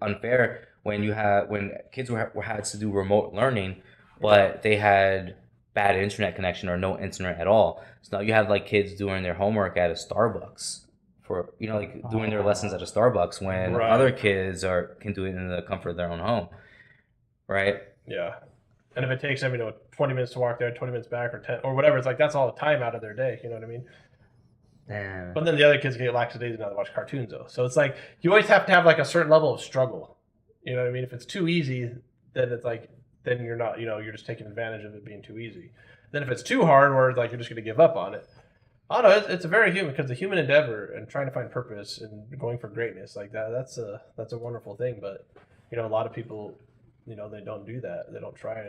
Speaker 3: unfair when kids had to do remote learning, but they had bad internet connection or no internet at all. So now you have like kids doing their homework at a Starbucks. For like doing their lessons at a Starbucks when other kids can do it in the comfort of their own home, right?
Speaker 4: Yeah, and if it takes them 20 minutes to walk there, 20 minutes back, or 10 or whatever, it's like that's all the time out of their day. You know what I mean?
Speaker 2: Damn.
Speaker 4: But then the other kids get lackadaisical now to watch cartoons though, so it's like you always have to have like a certain level of struggle. You know what I mean? If it's too easy, then it's like then you're not you're just taking advantage of it being too easy. Then if it's too hard, or like you're just going to give up on it. I don't know. It's a very human, because the human endeavor and trying to find purpose and going for greatness like that. That's a wonderful thing. But a lot of people, they don't do that. They don't try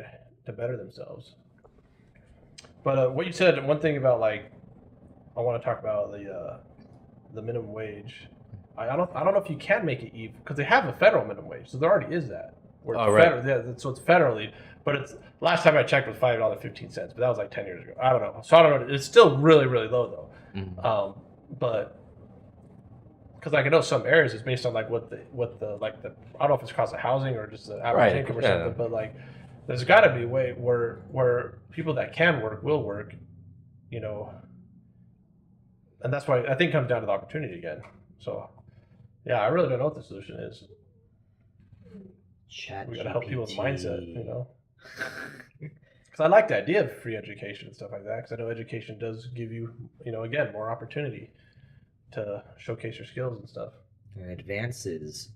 Speaker 4: to better themselves. But what you said, one thing about like, I want to talk about the minimum wage. I don't know if you can make it even, because they have a federal minimum wage, so there already is that. Where so it's federally, but it's last time I checked was $5.15, but that was like 10 years ago. I don't know. So I don't know. It's still really, really low though.
Speaker 3: Mm-hmm.
Speaker 4: But because like I know some areas it's based on like what the I don't know if it's cost of housing or just the average income or something, but like there's got to be a way where people that can work will work, and that's why I think it comes down to the opportunity again. So yeah, I really don't know what the solution is. We gotta help people with mindset, because I like the idea of free education and stuff like that, because I know education does give you, again, more opportunity to showcase your skills and stuff.
Speaker 2: And advances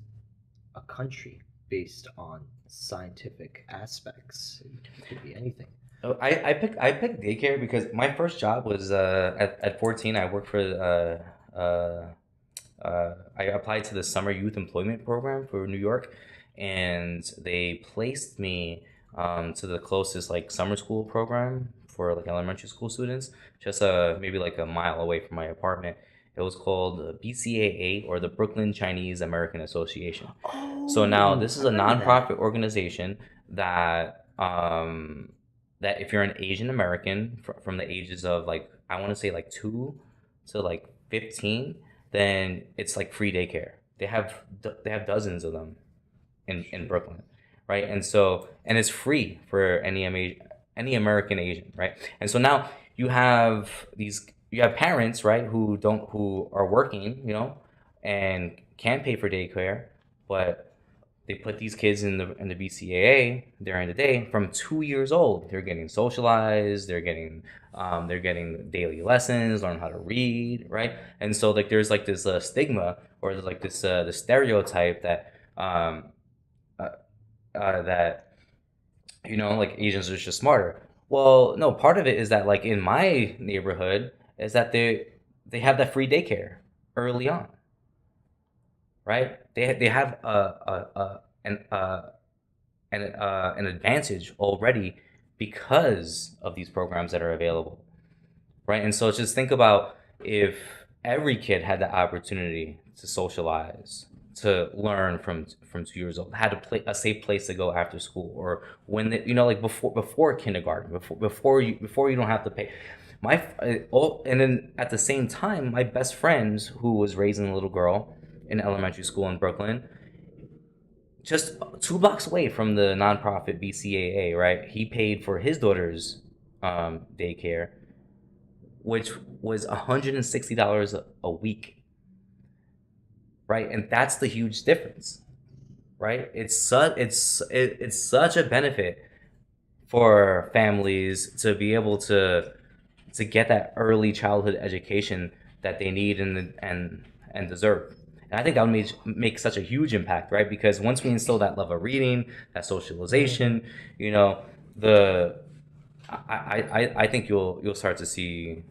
Speaker 2: a country based on scientific aspects. It could be anything.
Speaker 3: Oh, I picked daycare because my first job was at 14. I worked for I applied to the summer youth employment program for New York, and they placed me to the closest like summer school program for like elementary school students, just maybe like a mile away from my apartment. It was called BCAA, or the Brooklyn Chinese American Association. So now this is a nonprofit organization that that if you're an Asian American from the ages of like, I want to say like 2 to like 15, then it's like free daycare. They have dozens of them in Brooklyn, right? And it's free for any American Asian, right? And so now you have parents, right, who are working, and can't pay for daycare, but they put these kids in the BCAA during the day. From 2 years old, they're getting socialized, they're getting daily lessons, learn how to read, right? And so like there's like this stigma, or there's like this the stereotype that that like Asians are just smarter. Well, no, part of it is that like in my neighborhood is that they have that free daycare early on, right? They have an advantage already because of these programs that are available, right? And so just think about if every kid had the opportunity to socialize, to learn from 2 years old, had a safe place to go after school, or when they, like before kindergarten, before you don't have to pay. And then at the same time, my best friend who was raising a little girl in elementary school in Brooklyn, just 2 blocks away from the nonprofit BCAA, right? He paid for his daughter's daycare, which was $160 a week, right? And that's the huge difference, right? It's such a benefit for families to be able to get that early childhood education that they need and deserve. And I think that would make such a huge impact, right? Because once we instill that love of reading, that socialization, you know, I think you'll start to see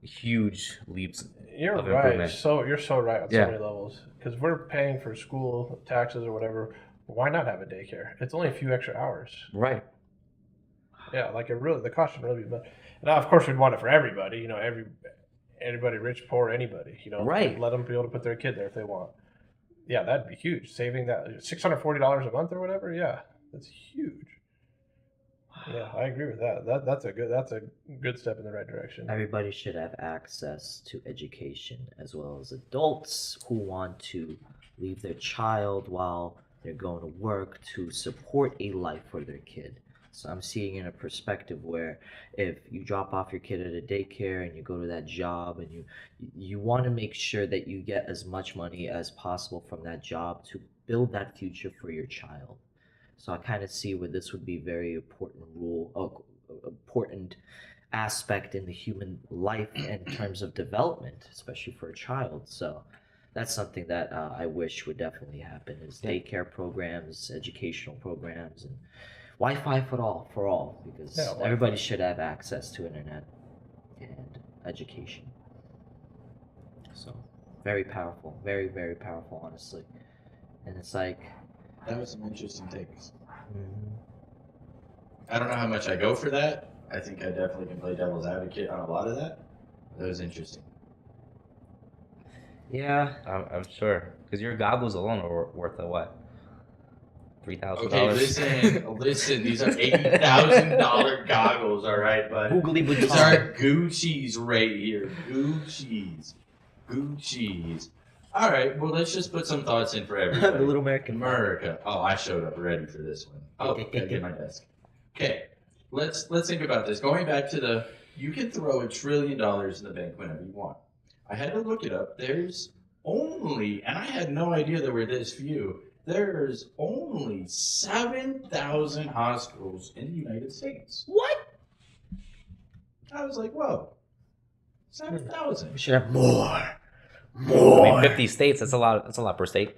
Speaker 3: huge leaps
Speaker 4: You're
Speaker 3: of
Speaker 4: right.
Speaker 3: improvement.
Speaker 4: So you're so right on
Speaker 3: Yeah.
Speaker 4: so many levels. Because we're paying for school taxes or whatever. Why not have a daycare? It's only a few extra hours.
Speaker 3: Right.
Speaker 4: Yeah, like the cost should really be much. Now, of course, we'd want it for everybody. You know, everybody, rich, poor, anybody. You know,
Speaker 3: Right.
Speaker 4: Let them be able to put their kid there if they want. Yeah, that'd be huge. Saving that $640 a month or whatever. Yeah, that's huge. Yeah, I agree with that. That's a good step in the right direction.
Speaker 2: Everybody should have access to education, as well as adults who want to leave their child while they're going to work to support a life for their kid. So I'm seeing in a perspective where if you drop off your kid at a daycare and you go to that job and you want to make sure that you get as much money as possible from that job to build that future for your child. So I kind of see where this would be very important aspect in the human life in terms of development, especially for a child. So that's something that I wish would definitely happen is daycare programs, educational programs, and Wi-Fi for all, because
Speaker 4: Yeah,
Speaker 2: everybody should have access to internet and education. So very powerful, very, very powerful, honestly. And it's like,
Speaker 1: That was some interesting takes.
Speaker 2: mhm.
Speaker 1: I don't know how much I go for that. I think I definitely can play devil's advocate on a lot of that. That was interesting.
Speaker 2: Yeah,
Speaker 3: I'm sure. Because your goggles alone are worth what? $3,000.
Speaker 1: Okay, listen. These are $80,000 goggles, all right, bud.
Speaker 2: googly
Speaker 1: These are Gucci's right here. Gucci's. All right, well, let's just put some thoughts in for everybody.
Speaker 2: the little American flag.
Speaker 1: America. Oh, I showed up ready for this one. Oh, gotta get my desk. Okay, let's think about this. Going back to you can throw $1 trillion in the bank whenever you want. I had to look it up. There's only, and I had no idea there were this few. There's only 7,000 hospitals in the United States.
Speaker 2: What?
Speaker 1: I was like, whoa, 7,000.
Speaker 2: We should have more.
Speaker 3: I mean, 50 states. That's a lot. That's a lot per state.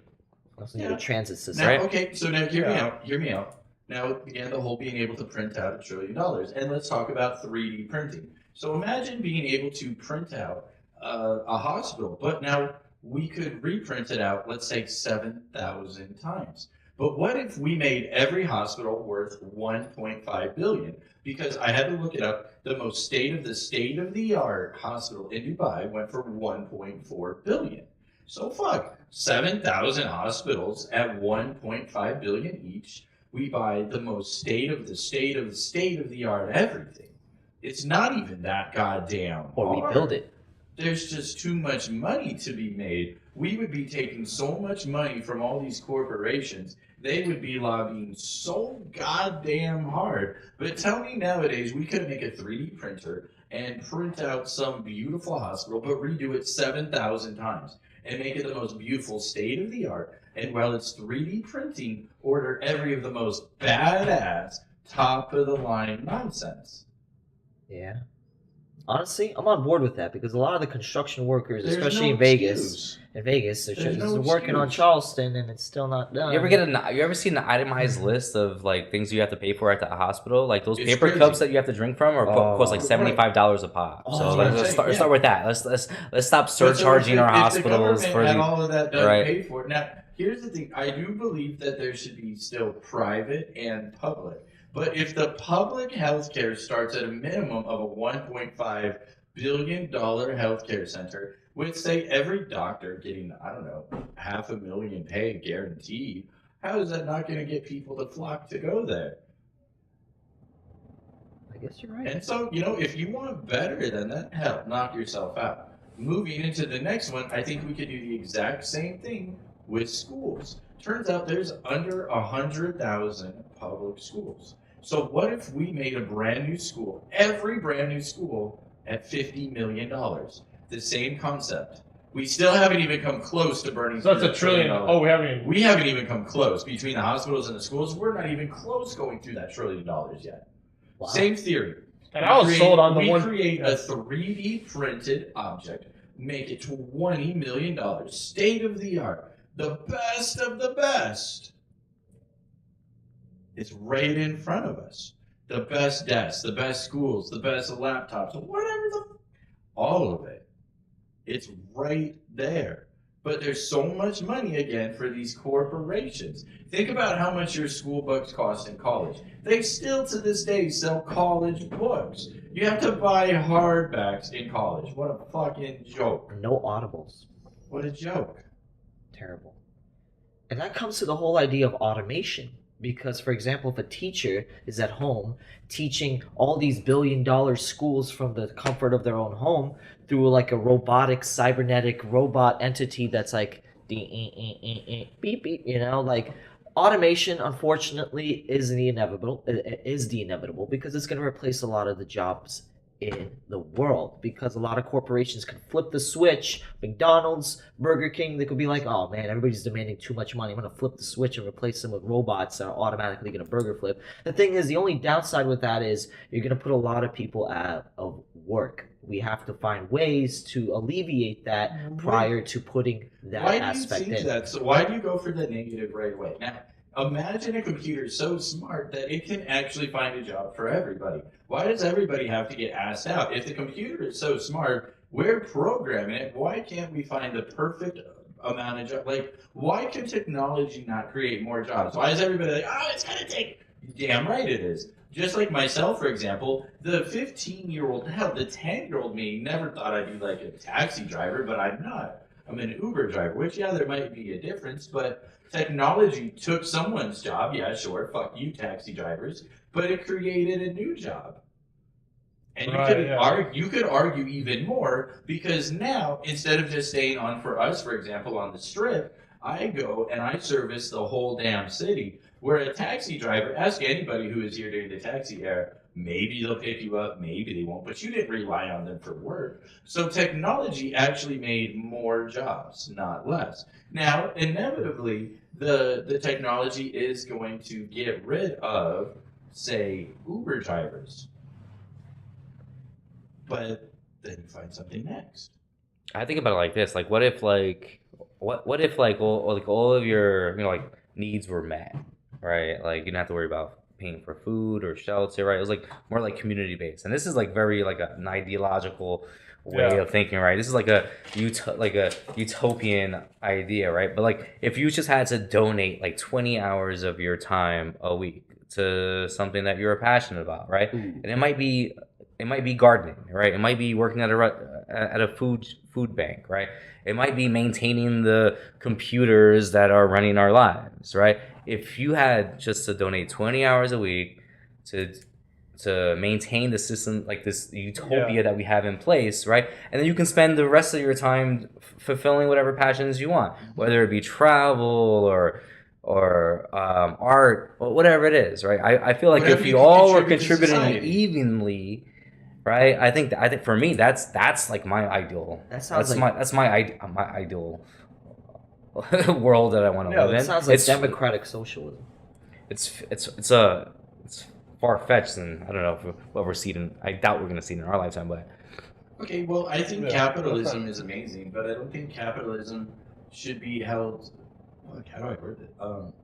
Speaker 2: Also need a transit system.
Speaker 1: Now,
Speaker 3: Right.
Speaker 1: okay, so now hear me out. Now, again, the whole being able to print out $1 trillion. And let's talk about 3D printing. So imagine being able to print out a hospital, but now we could reprint it out, let's say 7,000 times. But what if we made every hospital worth $1.5 billion? Because I had to look it up. The most state-of-the-art hospital in Dubai went for $1.4 billion. So fuck, 7,000 hospitals at $1.5 billion each. We buy the most state-of-the-art everything. It's not even that goddamn
Speaker 2: Or
Speaker 1: hard.
Speaker 2: rebuild it.
Speaker 1: There's just too much money to be made. We would be taking so much money from all these corporations. They would be lobbying so goddamn hard. But tell me nowadays, we could make a 3D printer and print out some beautiful hospital, but redo it 7,000 times and make it the most beautiful state of the art. And while it's 3D printing, order every of the most badass, top of the line nonsense.
Speaker 2: Yeah. Honestly, I'm on board with that because a lot of the construction workers,
Speaker 1: There's
Speaker 2: especially
Speaker 1: no
Speaker 2: in Vegas,
Speaker 1: excuse.
Speaker 2: they're
Speaker 1: There's no
Speaker 2: working on
Speaker 1: excuse.
Speaker 2: Charleston and it's still not done.
Speaker 3: You ever seen the itemized list of like things you have to pay for at the hospital? Like those
Speaker 1: It's
Speaker 3: paper
Speaker 1: crazy.
Speaker 3: cups that you have to drink from, cost like
Speaker 2: Oh.
Speaker 3: $75 a pop.
Speaker 2: Oh,
Speaker 3: So
Speaker 2: that's
Speaker 1: what I'm
Speaker 3: let's
Speaker 1: saying,
Speaker 3: start with that. Let's stop
Speaker 1: But so
Speaker 3: surcharging our
Speaker 1: if
Speaker 3: hospitals
Speaker 1: the
Speaker 3: for
Speaker 1: government
Speaker 3: the.
Speaker 1: had all of that done
Speaker 3: right.
Speaker 1: paid for. Now, here's the thing: I do believe that there should be still private and public. But if the public healthcare starts at a minimum of a $1.5 billion healthcare center, with say every doctor getting, I don't know, $500,000 pay guaranteed, how is that not going to get people to flock to go there?
Speaker 2: I guess you're right.
Speaker 1: And so, if you want better than that, hell, knock yourself out. Moving into the next one, I think we could do the exact same thing with schools. Turns out there's under 100,000 public schools. So what if we made a brand new school, every brand new school, at $50 million? The same concept. We still haven't even come close to burning.
Speaker 4: So that's $1 trillion. Oh,
Speaker 1: We haven't even come close. Between the hospitals and the schools, we're not even close going through that $1 trillion yet.
Speaker 2: Wow.
Speaker 1: Same theory.
Speaker 4: And I was sold on the one.
Speaker 1: We create a 3D printed object, make it $20 million, state of the art, the best of the best. It's right in front of us. The best desks, the best schools, the best laptops, whatever all of it. It's right there. But there's so much money, again, for these corporations. Think about how much your school books cost in college. They still, to this day, sell college books. You have to buy hardbacks in college. What a fucking joke.
Speaker 2: No audibles.
Speaker 1: What a joke.
Speaker 2: Terrible. And that comes to the whole idea of automation. Because, for example, if a teacher is at home teaching all these billion-dollar schools from the comfort of their own home through like a robotic, cybernetic robot entity that's like beep beep, like automation, unfortunately, is the inevitable because it's going to replace a lot of the jobs in the world, because a lot of corporations can flip the switch. McDonald's, Burger King, they could be like, oh man, everybody's demanding too much money, I'm going to flip the switch and replace them with robots that are automatically going to burger flip. The thing is, the only downside with that is you're going to put a lot of people out of work. We have to find ways to alleviate that prior to putting that aspect in.
Speaker 1: Why do you think that? So why do you go for the negative right away? Now, imagine a computer so smart that it can actually find a job for everybody. Why does everybody have to get asked out? If the computer is so smart, we're programming it. Why can't we find the perfect amount of jobs? Like, why can technology not create more jobs? Why is everybody like, oh, it's going to take... Damn right it is. Just like myself, for example, the 15-year-old, hell, the 10-year-old me never thought I'd be like a taxi driver, but I'm not. I'm an Uber driver, which, yeah, there might be a difference, but technology took someone's job. Yeah, sure, fuck you, taxi drivers, but it created a new job. And you could argue even more, because now, instead of just staying on for us, for example, on the Strip, I go and I service the whole damn city. Where a taxi driver, ask anybody who is here during the taxi era, maybe they'll pick you up, maybe they won't, but you didn't rely on them for work. So technology actually made more jobs, not less. Now, inevitably, the technology is going to get rid of, say, Uber drivers. But then you find something next.
Speaker 3: I think about it like this: like, what if all of your needs were met, right? Like, you didn't have to worry about paying for food or shelter, right? It was like more like community based, and this is like very like an ideological way of thinking, right? This is like a utopian idea, right? But like, if you just had to donate like 20 hours of your time a week to something that you're passionate about, right? And it might be gardening, right? It might be working at a food bank, right? It might be maintaining the computers that are running our lives, right? If you had just to donate 20 hours a week to maintain the system, like this utopia that we have in place, right? And then you can spend the rest of your time fulfilling whatever passions you want, whether it be travel or art or whatever it is, right? I feel like if you all were contributing evenly, right? I think for me that's like my ideal. That's my ideal world that I want to live in.
Speaker 2: It sounds like democratic socialism.
Speaker 3: It's far fetched, and I don't know if what we're seeing. I doubt we're going to see it in our lifetime, but
Speaker 1: okay. Well, I think capitalism is amazing, but I don't think capitalism should be held. How do I word it?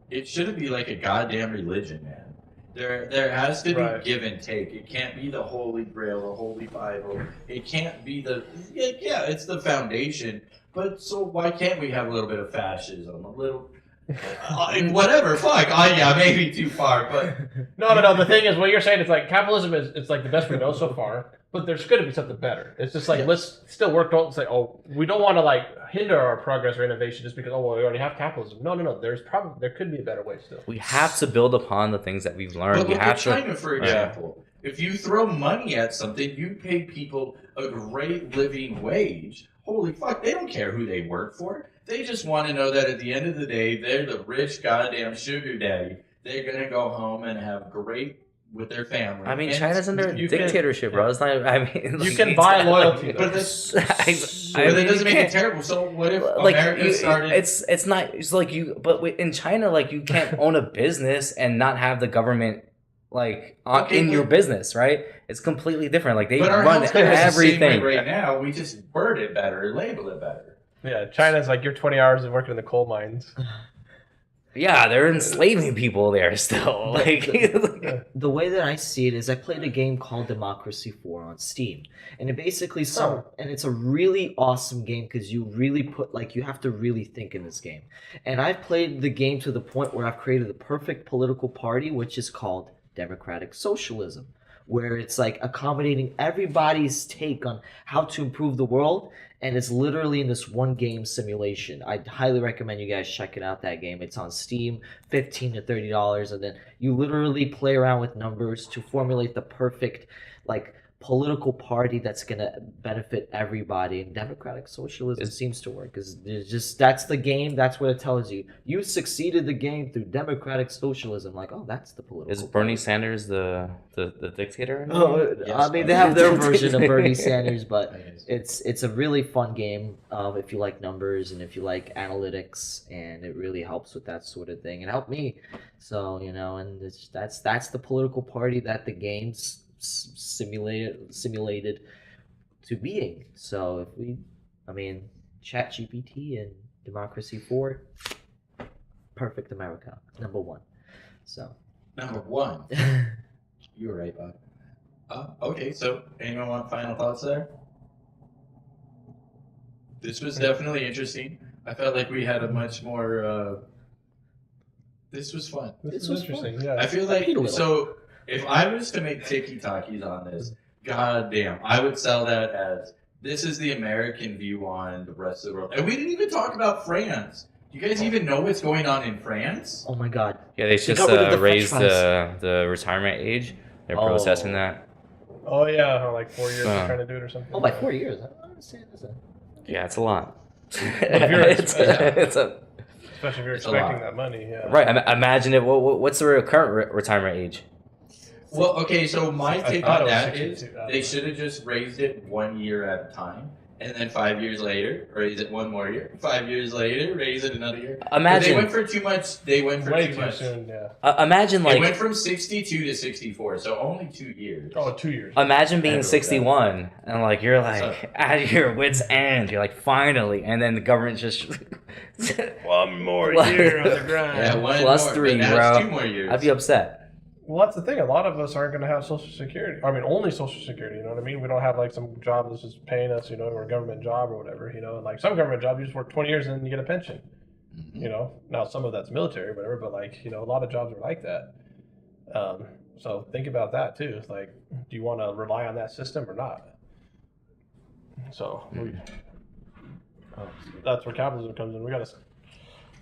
Speaker 1: It shouldn't be like a goddamn religion, man. There has to be give and take. It can't be the Holy Grail, the Holy Bible. It can't be it's the foundation. But so why can't we have a little bit of fascism, a little whatever? Fuck. Maybe too far, but
Speaker 4: no. The thing is, what you're saying is like capitalism it's like the best we know so far. But there's going to be something better. It's just like let's still work. Don't say we don't want to like hinder our progress or innovation just because we already have capitalism. No. There could be a better way still.
Speaker 3: We have to build upon the things that we've learned.
Speaker 1: But look at China, for example. If you throw money at something, you pay people a great living wage. Holy fuck, they don't care who they work for. They just want to know that at the end of the day, they're the rich goddamn sugar daddy. They're going to go home and have great with their family.
Speaker 3: I mean,
Speaker 1: And
Speaker 3: China's under a
Speaker 1: you can-
Speaker 3: dictatorship, bro. It's not. I mean,
Speaker 4: You can buy loyalty, though.
Speaker 1: But that
Speaker 3: mean,
Speaker 1: doesn't
Speaker 3: you
Speaker 1: make it
Speaker 3: can't-
Speaker 1: terrible. So what if
Speaker 3: like
Speaker 1: America started?
Speaker 3: it's not. It's like you. But in China, like you can't own a business and not have the government like
Speaker 1: Okay,
Speaker 3: in
Speaker 1: but-
Speaker 3: your business, right? It's completely different. Like they
Speaker 1: But our
Speaker 3: run
Speaker 1: healthcare is the same
Speaker 3: everything.
Speaker 1: way right now. We just word it better, label it better.
Speaker 4: Yeah, China's like you're 20 hours of working in the coal mines.
Speaker 3: Yeah, they're enslaving people there still. Like,
Speaker 2: The way that I see it is I played a game called Democracy 4 on Steam. And it basically and it's a really awesome game because you really you have to really think in this game. And I've played the game to the point where I've created the perfect political party, which is called Democratic Socialism, where it's like accommodating everybody's take on how to improve the world. And it's literally in this one game simulation. I'd highly recommend you guys checking out that game. It's on Steam, $15 to $30, and then you literally play around with numbers to formulate the perfect political party that's gonna benefit everybody. And democratic socialism seems to work because that's the game. That's what it tells you. You succeeded the game through democratic socialism. Like, oh, that's the political.
Speaker 3: is Bernie Sanders the dictator?
Speaker 2: Oh,
Speaker 1: Yes,
Speaker 2: I mean, they have their version of Bernie Sanders, but it's a really fun game if you like numbers and if you like analytics, and it really helps with that sort of thing. It helped me, so and that's the political party that the games simulated to being. So ChatGPT and Democracy 4, perfect America, number 1. So
Speaker 1: Number 1. You were right, Bob. Okay, so anyone want final thoughts there? This was definitely interesting. I felt like we had a much more. This was fun.
Speaker 4: This
Speaker 2: was
Speaker 4: is interesting.
Speaker 2: fun.
Speaker 4: Yeah.
Speaker 1: I feel like so. If I was to make TikTokies on this, goddamn, I would sell that as this is the American view on the rest of the world. And we didn't even talk about France. Do you guys even know what's going on in France?
Speaker 2: oh my god,
Speaker 3: Yeah, they just
Speaker 2: got rid of the
Speaker 3: raised
Speaker 2: French fries.
Speaker 3: the retirement age. They're
Speaker 2: Oh.
Speaker 3: protesting that.
Speaker 4: Oh yeah, how, like 4 years they're trying to do it or something.
Speaker 2: oh, by 4 years. I don't understand this.
Speaker 3: Yeah, it's a lot.
Speaker 4: if you're
Speaker 3: it's a,
Speaker 4: Especially if you're
Speaker 1: It's a
Speaker 4: expecting
Speaker 1: lot.
Speaker 4: that money. Yeah.
Speaker 3: right. Imagine it. What's the current retirement age?
Speaker 1: Well, okay, so my
Speaker 4: I
Speaker 1: take
Speaker 4: thought
Speaker 1: on
Speaker 4: it was
Speaker 1: that
Speaker 4: 62.
Speaker 1: is they should have just raised it 1 year at a time. And then 5 years later, raise it 1 more year. 5 years later, raise it another year. But
Speaker 3: Imagine.
Speaker 1: they went for too much. They went for
Speaker 4: Way
Speaker 1: too
Speaker 4: too
Speaker 1: much.
Speaker 4: soon. Yeah.
Speaker 3: Imagine
Speaker 1: It went
Speaker 3: like.
Speaker 1: from 62 to 64, so only 2 years.
Speaker 4: Oh, 2 years.
Speaker 3: Imagine
Speaker 1: I
Speaker 3: being
Speaker 1: know
Speaker 3: 61 and like you're like
Speaker 1: So-
Speaker 3: at your wits end. You're like finally, and then the government just
Speaker 4: 1 more
Speaker 3: What?
Speaker 4: year on the grind.
Speaker 1: Yeah, 1
Speaker 3: Plus
Speaker 1: more,
Speaker 3: 3,
Speaker 1: but now it's
Speaker 3: bro.
Speaker 1: 2 more years.
Speaker 3: I'd be upset.
Speaker 4: Well, that's the thing. A lot of us aren't going to have Social Security. I mean, only Social Security. You know what I mean? We don't have like some job that's just paying us, or a government job or whatever. And like some government job, you just work 20 years and then you get a pension.
Speaker 1: Mhm.
Speaker 4: Now some of that's military, whatever. But like, a lot of jobs are like that. So think about that too. It's like, do you want to rely on that system or not? So that's where capitalism comes in. We got to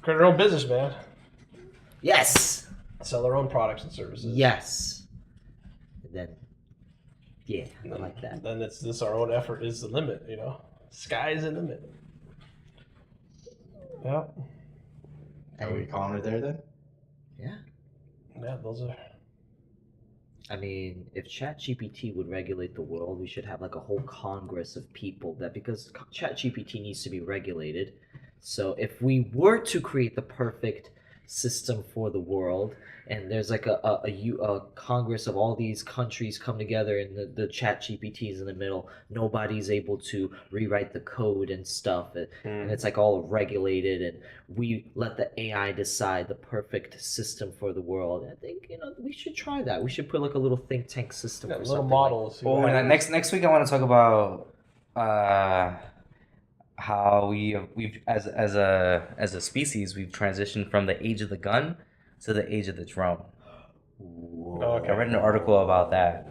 Speaker 4: create our own business, man.
Speaker 2: Yes,
Speaker 4: Sell our own products and services.
Speaker 2: yes. And then, yeah, I like that.
Speaker 4: Then it's this our own effort is the limit, Sky's the limit. Yeah.
Speaker 1: Are we calling it there then?
Speaker 2: Yeah.
Speaker 4: Yeah, those are
Speaker 2: I mean, if ChatGPT would regulate the world, we should have like a whole congress of people because ChatGPT needs to be regulated. So if we were to create the perfect system for the world, and there's like a congress of all these countries come together, and the ChatGPT is in the middle, nobody's able to rewrite the code and stuff, and it's like all regulated, and we let the AI decide the perfect system for the world. I think we should try that. We should put like a little think tank system for
Speaker 4: little
Speaker 2: something
Speaker 4: models.
Speaker 3: Oh, and next week I want to talk about how we've as a species we've transitioned from the age of the gun to the age of the drone.
Speaker 4: Okay.
Speaker 3: I read an article about that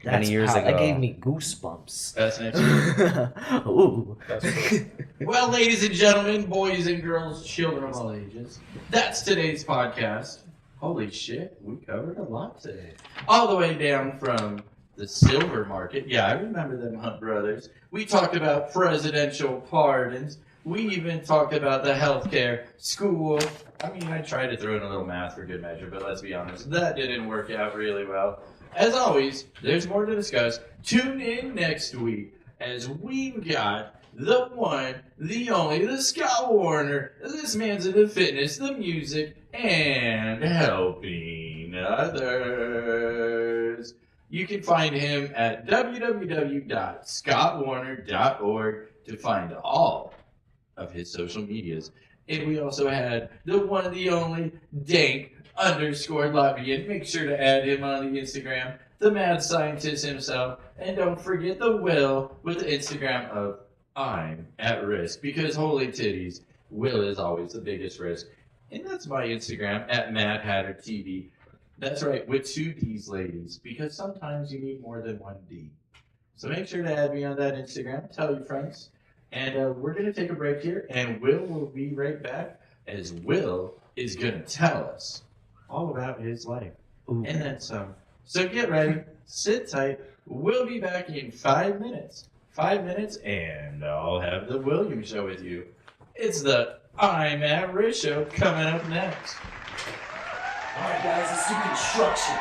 Speaker 3: many years ago.
Speaker 2: That gave me goosebumps.
Speaker 1: That's next week.
Speaker 2: Ooh.
Speaker 4: That's cool.
Speaker 1: Well, ladies and gentlemen, boys and girls, children of all ages, that's today's podcast. Holy shit, we covered a lot today. All the way down from the silver market. Yeah, I remember them Hunt brothers. We talked about presidential pardons. We even talked about the healthcare, school. I mean, I tried to throw in a little math for good measure, but let's be honest, that didn't work out really well. As always, there's more to discuss. Tune in next week as we've got the one, the only, the Scott Warner. This man's into fitness, the music, and helping others. You can find him at www.scottwarner.org to find all of his social medias. And we also had the one, the only, Dank _ Labian. Make sure to add him on the Instagram. The mad scientist himself. And don't forget the Will with the Instagram of I'm at risk. Because holy titties, Will is always the biggest risk. And that's my Instagram at Mad Hatter TV. That's right, with 2 D's, ladies. Because sometimes you need more than 1 D. So make sure to add me on that Instagram. Tell your friends. And we're going to take a break here. And will be right back. As Will is going to tell us all about his life.
Speaker 2: Ooh.
Speaker 1: And then some. So get ready, sit tight. We'll be back in 5 minutes. 5 minutes, and I'll have the Williams Show with you. It's the I'm at Risk Show coming up next.
Speaker 2: All right, guys, let's do construction.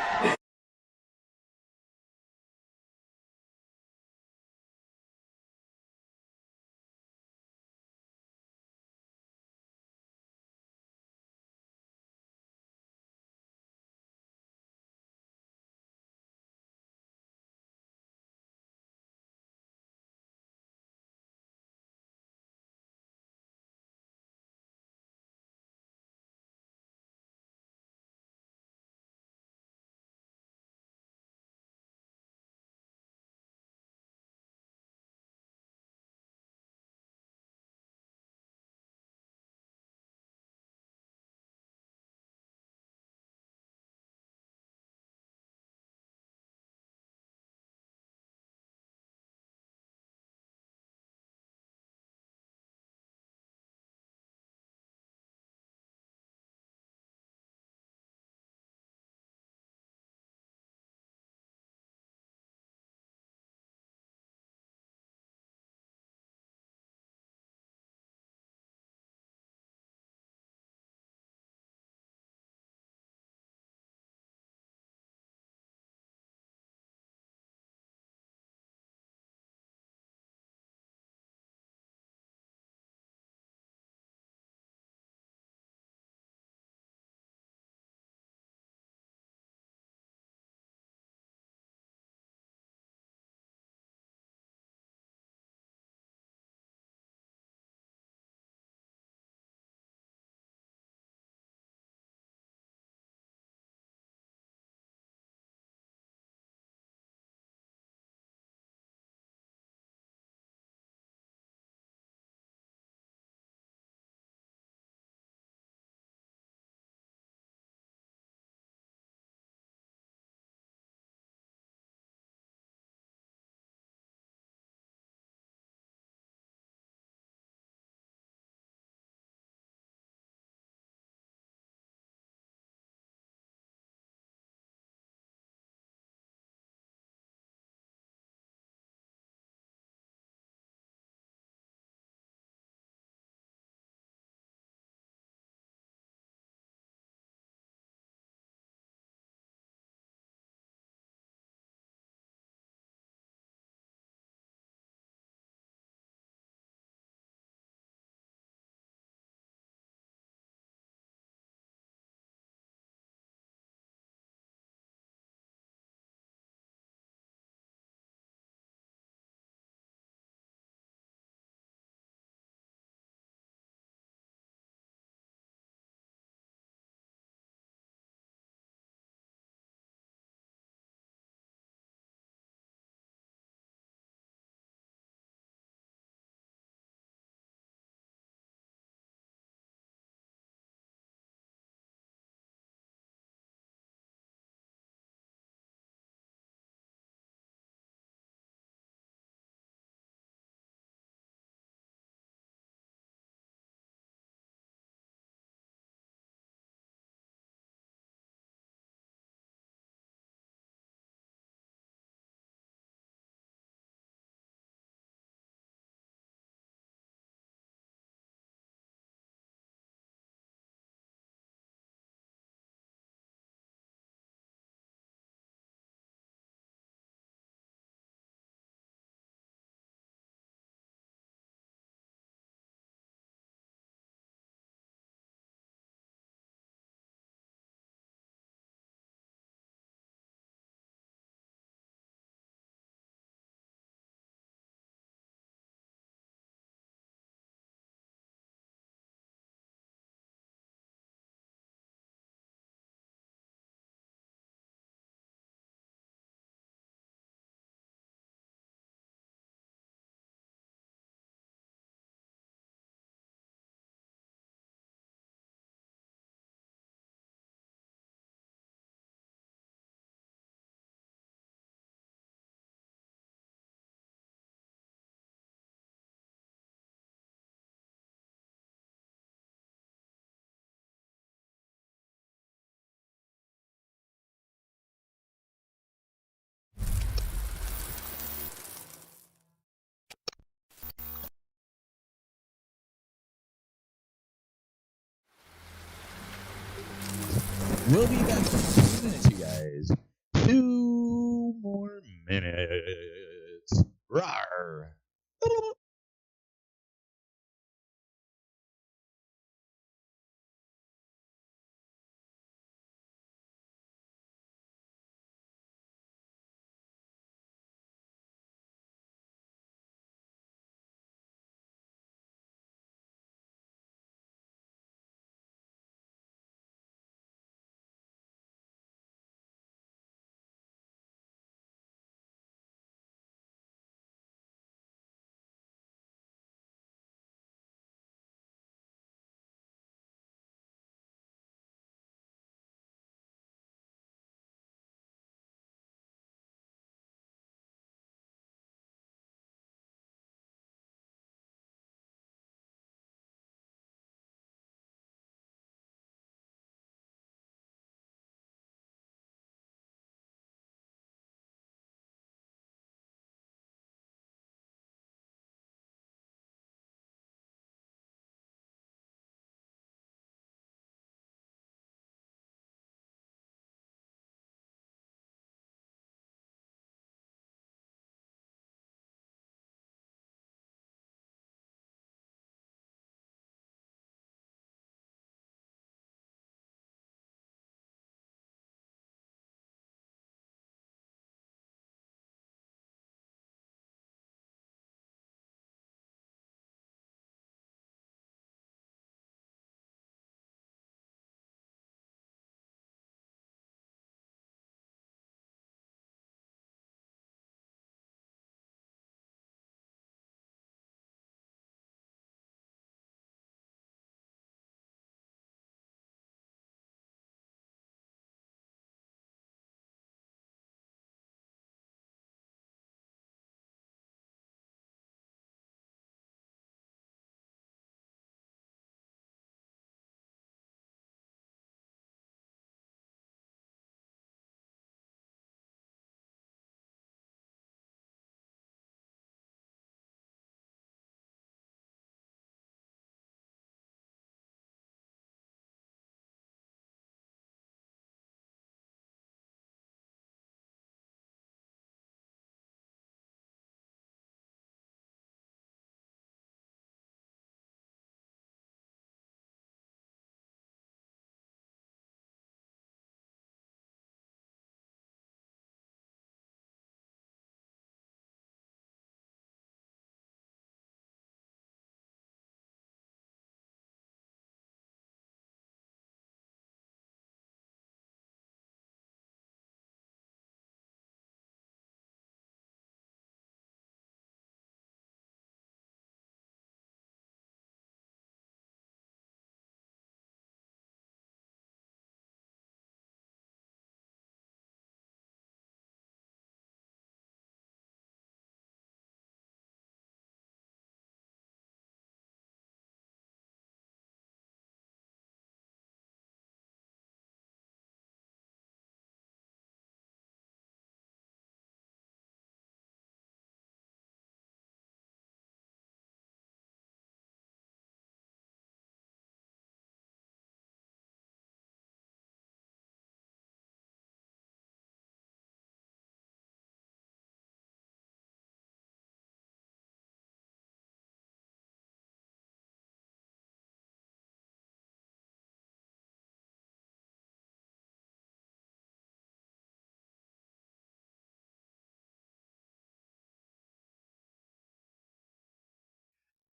Speaker 1: We'll be back in 2 minutes, you guys. 2 more minutes. Rawr.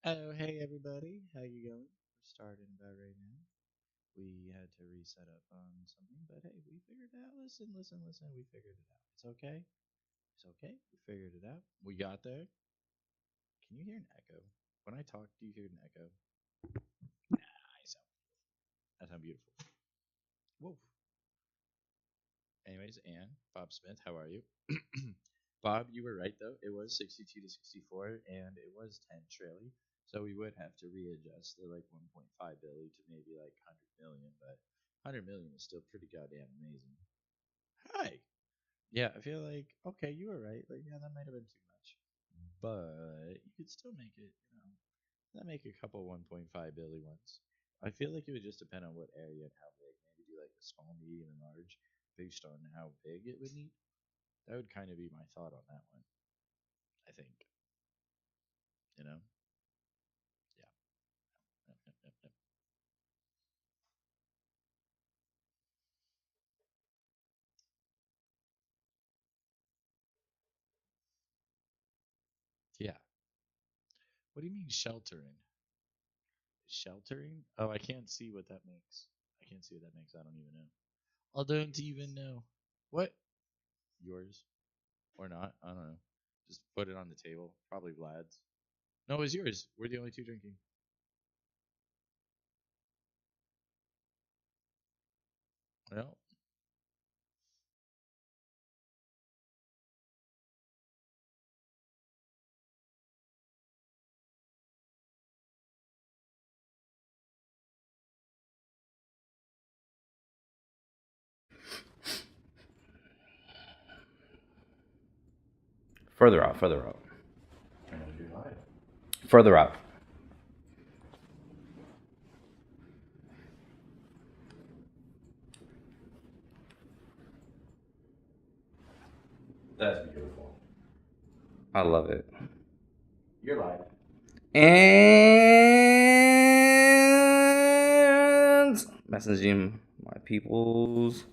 Speaker 1: Oh, hey everybody, how you going? We're starting about right now. We had to reset up on something, but hey, we figured it out. Listen, we figured it out. It's okay. It's okay. We figured it out. We got there. Can you hear an echo? When I talk, do you hear an echo? I sound beautiful. I sound beautiful. Whoa. Anyways, Anne, Bob Smith, how are you? Bob, you were right though. It was 62 to 64, and it was 10 trailing. So we would have to readjust the like 1.5 billion to maybe like 100 million, but 100 million is still pretty goddamn amazing. Hi. Yeah, I feel like okay, you were right. Like yeah, that might have been too much, but you could still make it. That make a couple 1.5 billion ones. I feel like it would just depend on what area and how big. Maybe do like
Speaker 5: like a small, medium, and large based on how big it would need. That would kind of be my thought on that one. I think. You know? Yeah. Yep. Yeah. What do you mean sheltering? Sheltering? Oh, I can't see what that makes. I can't see what that makes. I don't even know. I don't even know. What? Yours? Or not? I don't know. Just put it on the table. Probably Vlad's. No, it was yours. We're the only two drinking. Well,
Speaker 3: Further out, further out.
Speaker 5: I know you're live.
Speaker 3: Further out.
Speaker 5: That's beautiful.
Speaker 3: I love it.
Speaker 5: You're live.
Speaker 3: And messaging my peoples.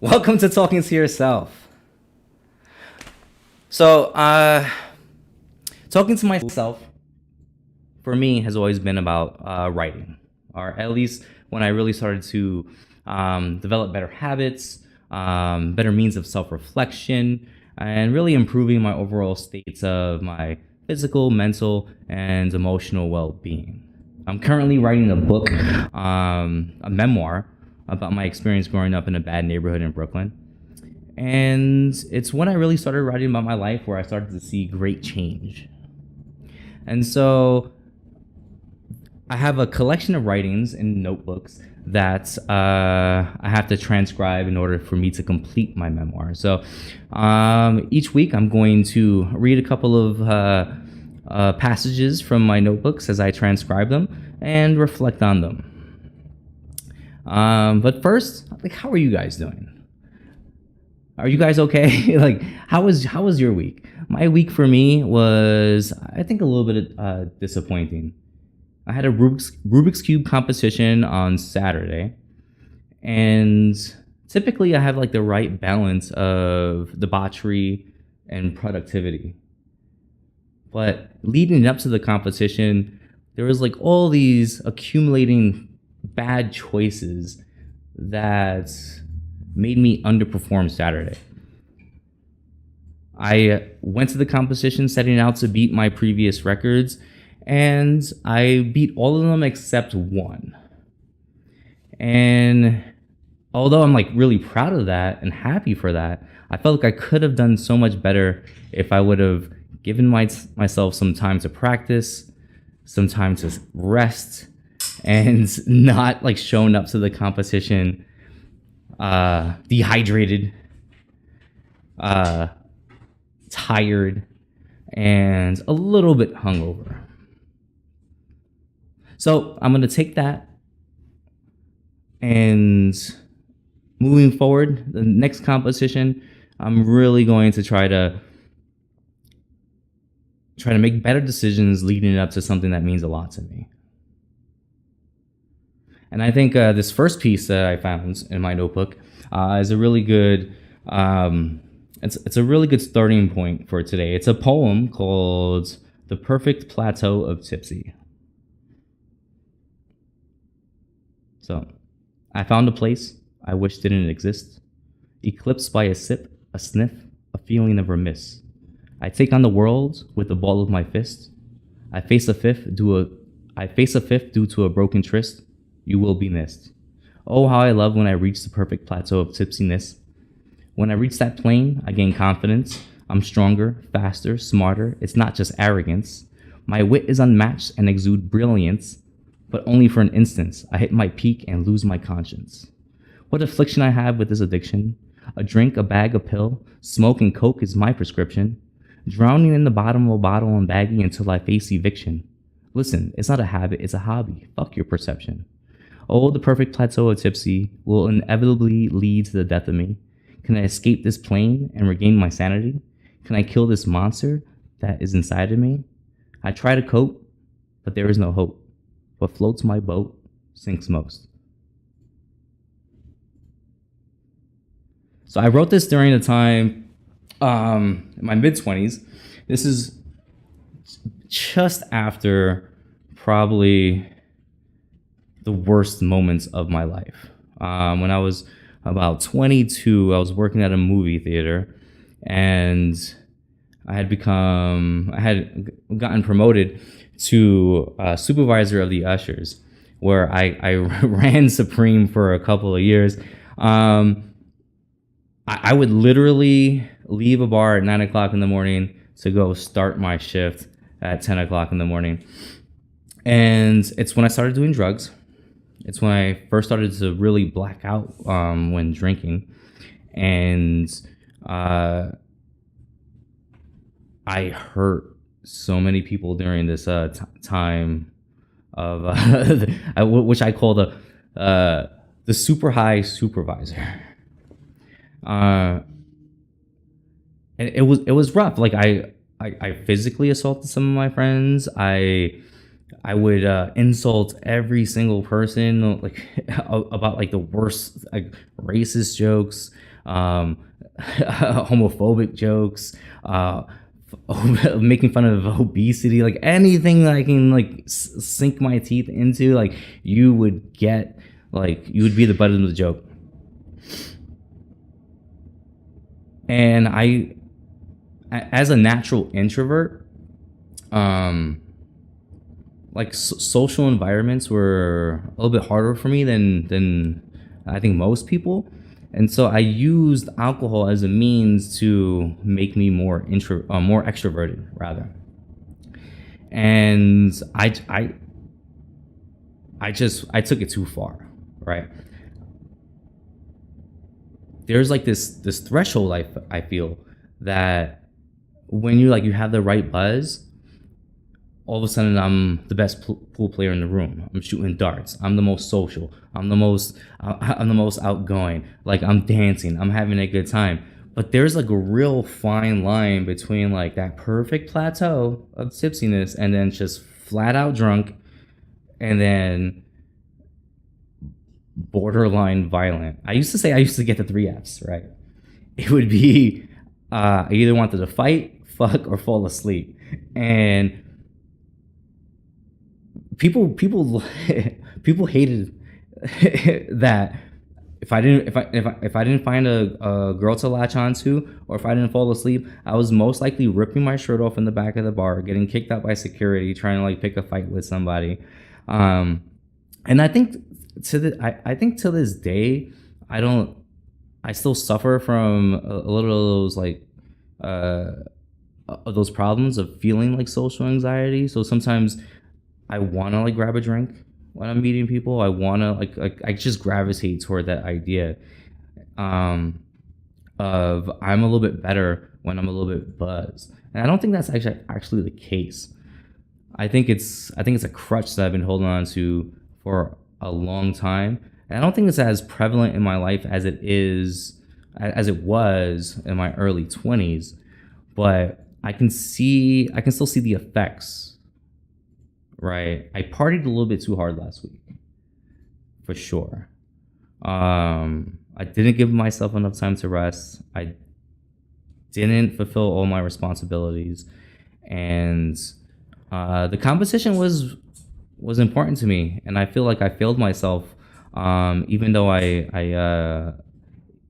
Speaker 3: Welcome to Talking to Yourself. So, talking to myself for me has always been about writing, or at least when I really started to develop better habits, better means of self-reflection, and really improving my overall states of my physical, mental, and emotional well-being. I'm currently writing a book, a memoir, about my experience growing up in a bad neighborhood in Brooklyn. And it's when I really started writing about my life where I started to see great change. And so I have a collection of writings in notebooks that I have to transcribe in order for me to complete my memoir. So each week I'm going to read a couple of passages from my notebooks as I transcribe them and reflect on them. But first, like, how are you guys doing? Are you guys okay? Like, how was your week? My week for me was, I think, a little bit disappointing. I had a Rubik's Cube competition on Saturday, and typically I have like the right balance of debauchery and productivity. But leading up to the competition, there was like all these accumulating bad choices that made me underperform Saturday. I went to the competition setting out to beat my previous records, and I beat all of them except one. And although I'm like really proud of that and happy for that, I felt like I could have done so much better if I would have given myself some time to practice, some time to rest, and not like shown up to the competition dehydrated, tired, and a little bit hungover. So I'm gonna take that, and moving forward, the next competition, I'm really going to try to make better decisions leading up to something that means a lot to me. And I think this first piece that I found in my notebook is a really good, it's a really good starting point for today. It's a poem called "The Perfect Plateau of Tipsy." So, I found a place I wish didn't exist, eclipsed by a sip, a sniff, a feeling of remiss. I take on the world with the ball of my fist. I face a fifth due to a broken tryst. You will be missed. Oh, how I love when I reach the perfect plateau of tipsiness. When I reach that plane, I gain confidence. I'm stronger, faster, smarter. It's not just arrogance. My wit is unmatched and exude brilliance, but only for an instant. I hit my peak and lose my conscience. What affliction I have with this addiction. A drink, a bag, a pill. Smoke and coke is my prescription. Drowning in the bottom of a bottle and bagging until I face eviction. Listen, it's not a habit, it's a hobby. Fuck your perception. Oh, the perfect plateau of tipsy will inevitably lead to the death of me. Can I escape this plane and regain my sanity? Can I kill this monster that is inside of me? I try to cope, but there is no hope. What floats my boat sinks most. So I wrote this during the time, in my mid-20s. This is just after probably the worst moments of my life. When I was about 22, I was working at a movie theater, and I had gotten promoted to supervisor of the ushers, where I ran supreme for a couple of years. I would literally leave a bar at 9 o'clock in the morning to go start my shift at 10 o'clock in the morning. And it's when I started doing drugs. It's when I first started to really black out when drinking. And I hurt so many people during this time of which I call the super high supervisor. And it was rough. Like I physically assaulted some of my friends. I would insult every single person, like about like the worst, like racist jokes, homophobic jokes, making fun of obesity, like anything that I can like sink my teeth into. Like you would be the butt of the joke. And I, as a natural introvert, like social environments were a little bit harder for me than I think most people. And so I used alcohol as a means to make me more extroverted, rather. And I took it too far, right? There's like this threshold I feel that when you have the right buzz, all of a sudden I'm the best pool player in the room. I'm shooting darts. I'm the most social. I'm the most outgoing. Like I'm dancing. I'm having a good time. But there's like a real fine line between like that perfect plateau of tipsiness and then just flat out drunk and then borderline violent. I used to say I used to get the 3 Fs, right? It would be I either wanted to fight, fuck, or fall asleep. And people hated that if I didn't find a girl to latch onto, or if I didn't fall asleep, I was most likely ripping my shirt off in the back of the bar, getting kicked out by security, trying to like pick a fight with somebody. And I think to this day, I still suffer from a little of those like those problems of feeling like social anxiety. So sometimes I want to like grab a drink when I'm meeting people. I want to like I just gravitate toward that idea of I'm a little bit better when I'm a little bit buzzed. And I don't think that's actually the case. I think it's a crutch that I've been holding on to for a long time. And I don't think it's as prevalent in my life as it was in my early 20s, but I can still see the effects. Right, I partied a little bit too hard last week, for sure. I didn't give myself enough time to rest. I didn't fulfill all my responsibilities, and the competition was important to me, and I feel like I failed myself. Even though I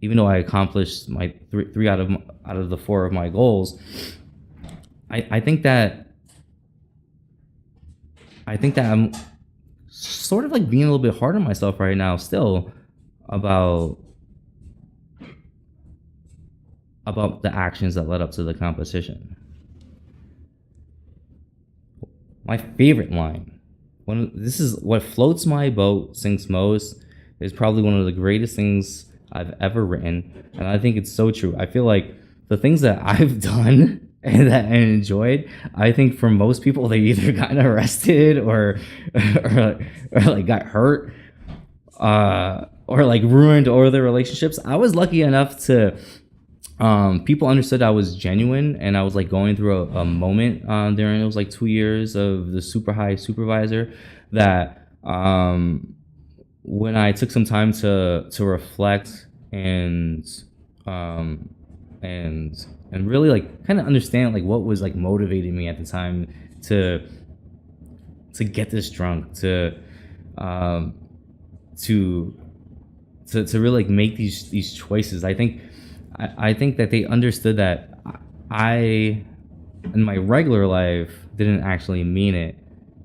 Speaker 3: accomplished my three out of the 4 of my goals, I think that I'm sort of like being a little bit hard on myself right now still about the actions that led up to the competition. My favorite line, this is what floats my boat sinks most, is probably one of the greatest things I've ever written, and I think it's so true. I feel like the things that I've done and that I enjoyed, I think for most people they either got arrested or like got hurt, or like ruined all their relationships. I was lucky enough to people understood I was genuine, and I was like going through a moment during it was like 2 years of the super high supervisor that when I took some time to reflect and really like kind of understand like what was like motivating me at the time to get this drunk, to really like make these choices. I think that they understood that I in my regular life didn't actually mean it,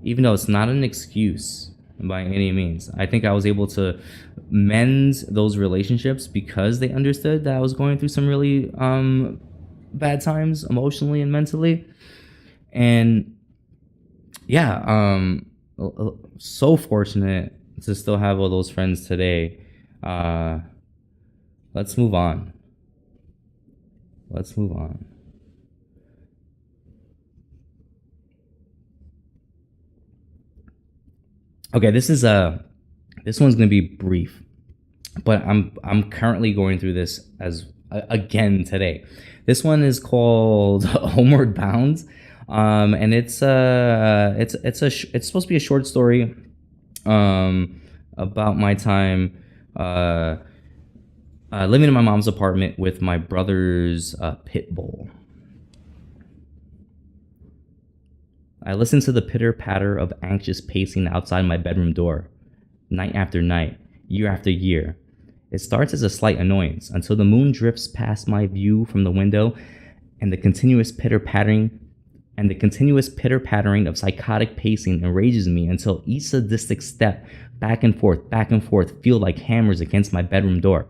Speaker 3: even though it's not an excuse by any means. I think I was able to mend those relationships because they understood that I was going through some really bad times emotionally and mentally. And yeah, so fortunate to still have all those friends today. Let's move on. Okay, this one's gonna be brief, but I'm currently going through this as again today. This one is called Homeward Bound, and it's supposed to be a short story about my time living in my mom's apartment with my brother's pit bull. I listened to the pitter-patter of anxious pacing outside my bedroom door, night after night, year after year. It starts as a slight annoyance until the moon drifts past my view from the window, and the continuous pitter-pattering of psychotic pacing enrages me until each sadistic step back and forth feel like hammers against my bedroom door.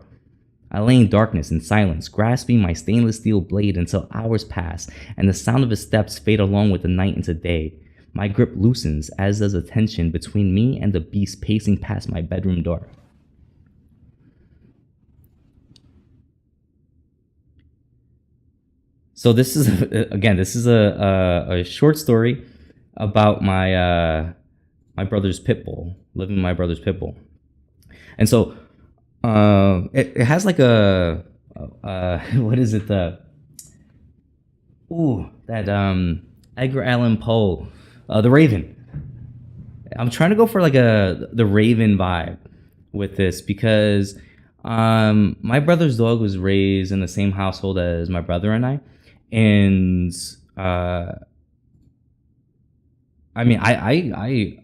Speaker 3: I lay in darkness and silence, grasping my stainless steel blade until hours pass and the sound of his steps fade along with the night into day. My grip loosens, as does the tension between me and the beast pacing past my bedroom door. So this is a short story about my brother's pit bull, living with my brother's pit bull. And so it has like a what is it, Edgar Allan Poe, The Raven. I'm trying to go for like the Raven vibe with this because my brother's dog was raised in the same household as my brother and I, and I mean, I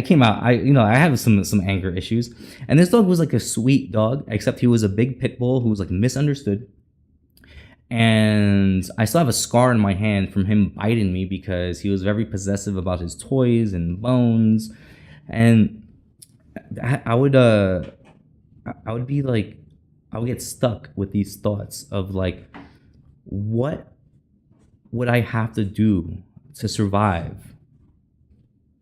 Speaker 3: came out. I have some anger issues, and this dog was like a sweet dog, except he was a big pit bull who was like misunderstood. And I still have a scar in my hand from him biting me because he was very possessive about his toys and bones. And I would be like, I would get stuck with these thoughts of like, what would I have to do to survive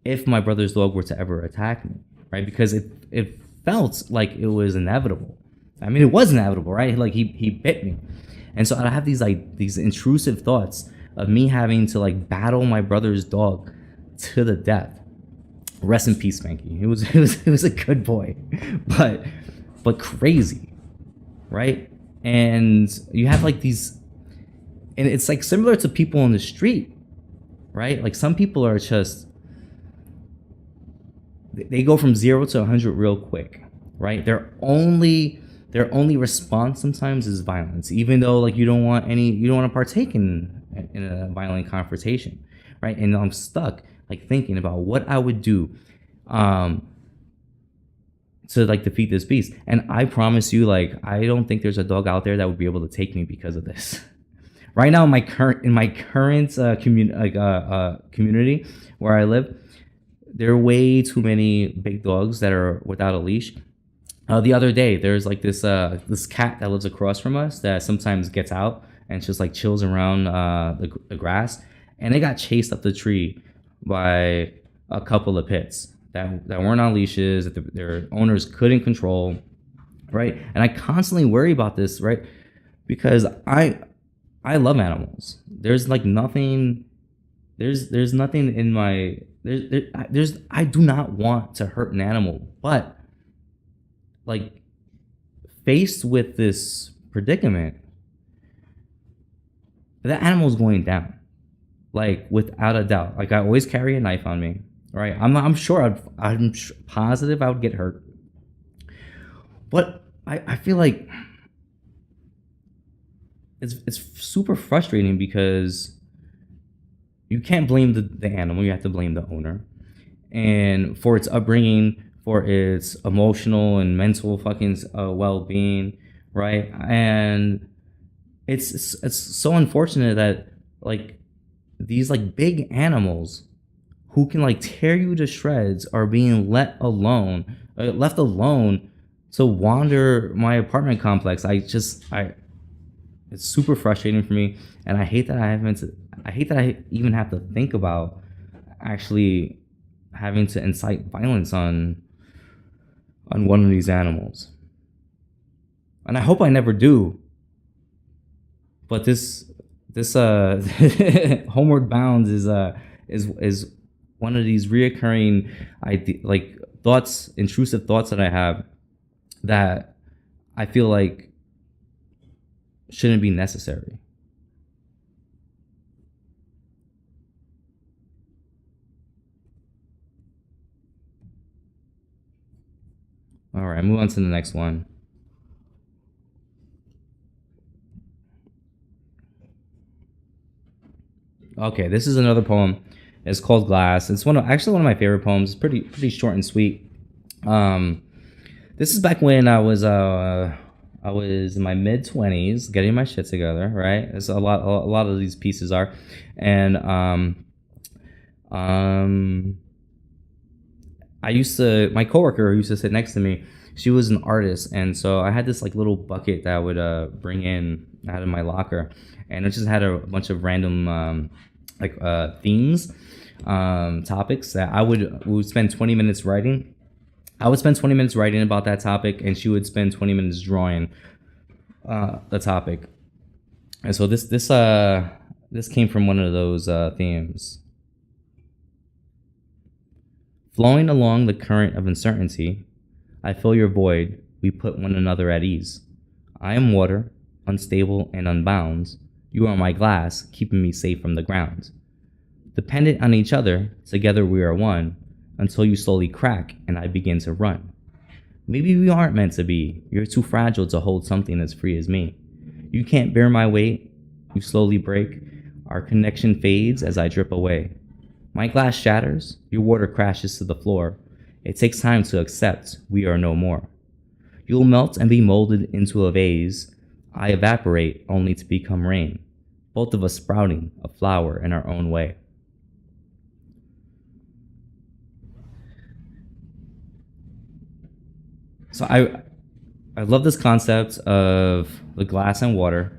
Speaker 3: if my brother's dog were to ever attack me, right? Because it felt like it was inevitable. I mean, it was inevitable, right? Like he bit me. And so I have these intrusive thoughts of me having to like battle my brother's dog to the death. Rest in peace, Spanky. It was a good boy, but crazy, right? And you have like these, and it's like similar to people on the street, right? Like some people are just, they go from 0 to 100 real quick, right? Their only response sometimes is violence, even though like you don't want to partake in a violent confrontation, right? And I'm stuck like thinking about what I would do to like defeat this beast. And I promise you, like, I don't think there's a dog out there that would be able to take me because of this. Right now in my current community where I live, there are way too many big dogs that are without a leash. The other day, there's like this cat that lives across from us that sometimes gets out and just like chills around the grass, and it got chased up the tree by a couple of pits that weren't on leashes, that their owners couldn't control, right? And I constantly worry about this, right? Because I I love animals. There's like nothing. There's nothing in my there's I do not want to hurt an animal, but like faced with this predicament, that animal's going down, like without a doubt. Like I always carry a knife on me, right? I'm sure positive I would get hurt, but I feel like it's super frustrating because you can't blame the animal. You have to blame the owner, and for its upbringing, for its emotional and mental fucking well-being, right? And it's so unfortunate that like these like big animals who can like tear you to shreds are being left alone to wander my apartment complex. It's super frustrating for me, and I hate that I even have to think about actually having to incite violence on one of these animals. And I hope I never do. But this Homeward Bound is one of these reoccurring intrusive thoughts that I have that I feel like shouldn't be necessary. All right, move on to the next one. Okay, this is another poem. It's called Glass. It's actually one of my favorite poems. It's pretty short and sweet. This is back when I was in my mid-20s, getting my shit together, right? It's a lot of these pieces are. And my coworker who used to sit next to me, she was an artist, and so I had this like little bucket that I would bring in out of my locker, and it just had a bunch of random themes, topics that we would spend 20 minutes writing. I would spend 20 minutes writing about that topic, and she would spend 20 minutes drawing the topic. And so this came from one of those themes. Flowing along the current of uncertainty, I fill your void, we put one another at ease. I am water, unstable and unbound. You are my glass, keeping me safe from the ground. Dependent on each other, together we are one, until you slowly crack and I begin to run. Maybe we aren't meant to be. You're too fragile to hold something as free as me. You can't bear my weight. You slowly break. Our connection fades as I drip away. My glass shatters. Your water crashes to the floor. It takes time to accept we are no more. You'll melt and be molded into a vase. I evaporate only to become rain. Both of us sprouting a flower in our own way. So I love this concept of the glass and water.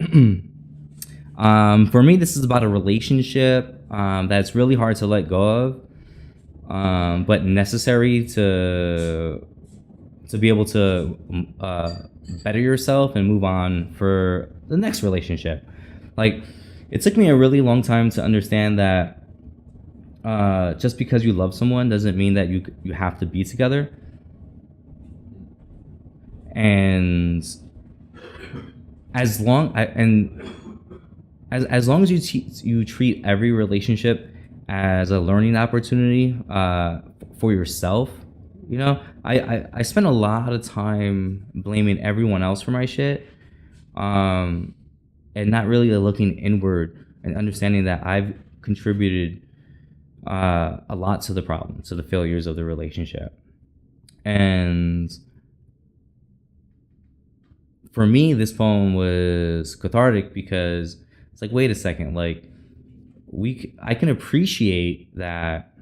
Speaker 3: For me, this is about a relationship that's really hard to let go of, but necessary to be able to better yourself and move on for the next relationship. Like, it took me a really long time to understand that just because you love someone doesn't mean that you have to be together. And as long as you treat every relationship as a learning opportunity for yourself, you know, I spent a lot of time blaming everyone else for my shit, and not really looking inward and understanding that I've contributed a lot to the problem, to the failures of the relationship. And for me, this poem was cathartic because it's like, wait a second, like I can appreciate that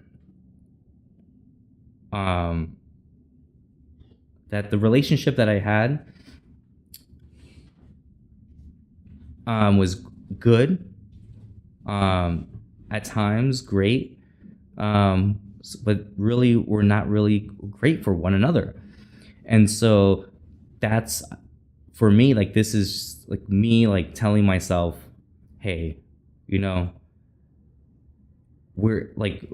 Speaker 3: that the relationship that I had was good, at times great, but really we're not really great for one another. And so that's, for me, like, this is like me like telling myself, hey, you know, we're like,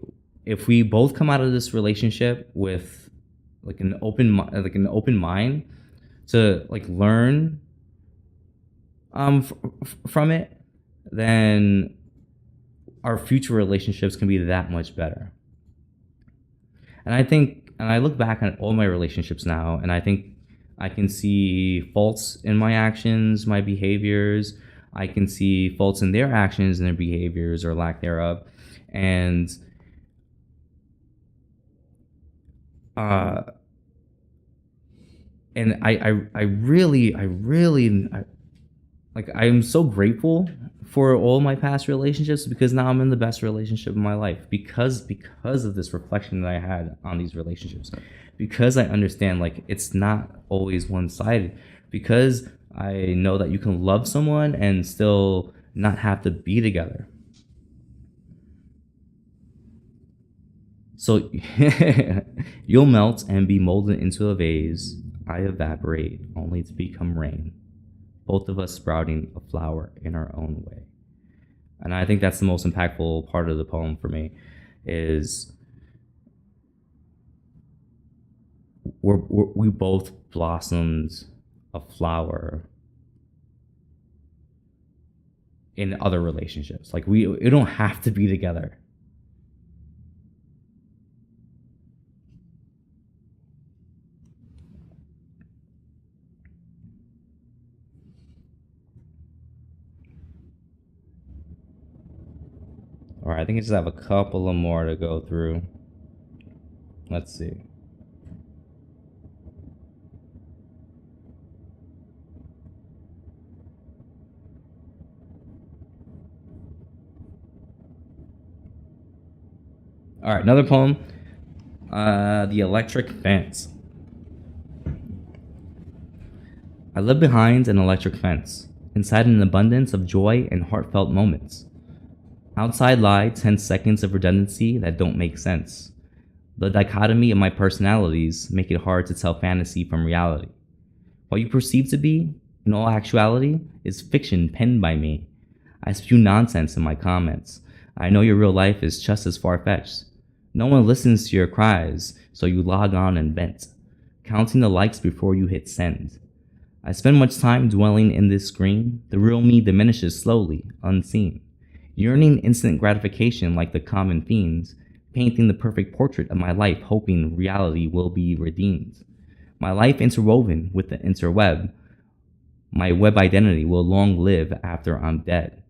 Speaker 3: if we both come out of this relationship with like an open mind to like learn from it, then our future relationships can be that much better. And I look back on all my relationships now, and I think I can see faults in my actions, my behaviors. I can see faults in their actions and their behaviors or lack thereof. And I'm so grateful for all my past relationships, because now I'm in the best relationship of my life because of this reflection that I had on these relationships, because I understand like it's not always one-sided, because I know that you can love someone and still not have to be together. So you'll melt and be molded into a vase. I evaporate only to become rain. Both of us sprouting a flower in our own way. And I think that's the most impactful part of the poem for me, is we both blossomed a flower in other relationships. Like we don't have to be together. All right, I think I just have a couple of more to go through. Let's see. All right, another poem. The Electric Fence. I live behind an electric fence, inside an abundance of joy and heartfelt moments. Outside lie 10 seconds of redundancy that don't make sense. The dichotomy of my personalities make it hard to tell fantasy from reality. What you perceive to be, in all actuality, is fiction penned by me. I spew nonsense in my comments. I know your real life is just as far-fetched. No one listens to your cries, so you log on and vent, counting the likes before you hit send. I spend much time dwelling in this screen. The real me diminishes slowly, unseen. Yearning instant gratification like the common fiends, painting the perfect portrait of my life, hoping reality will be redeemed. My life interwoven with the interweb, my web identity will long live after I'm dead.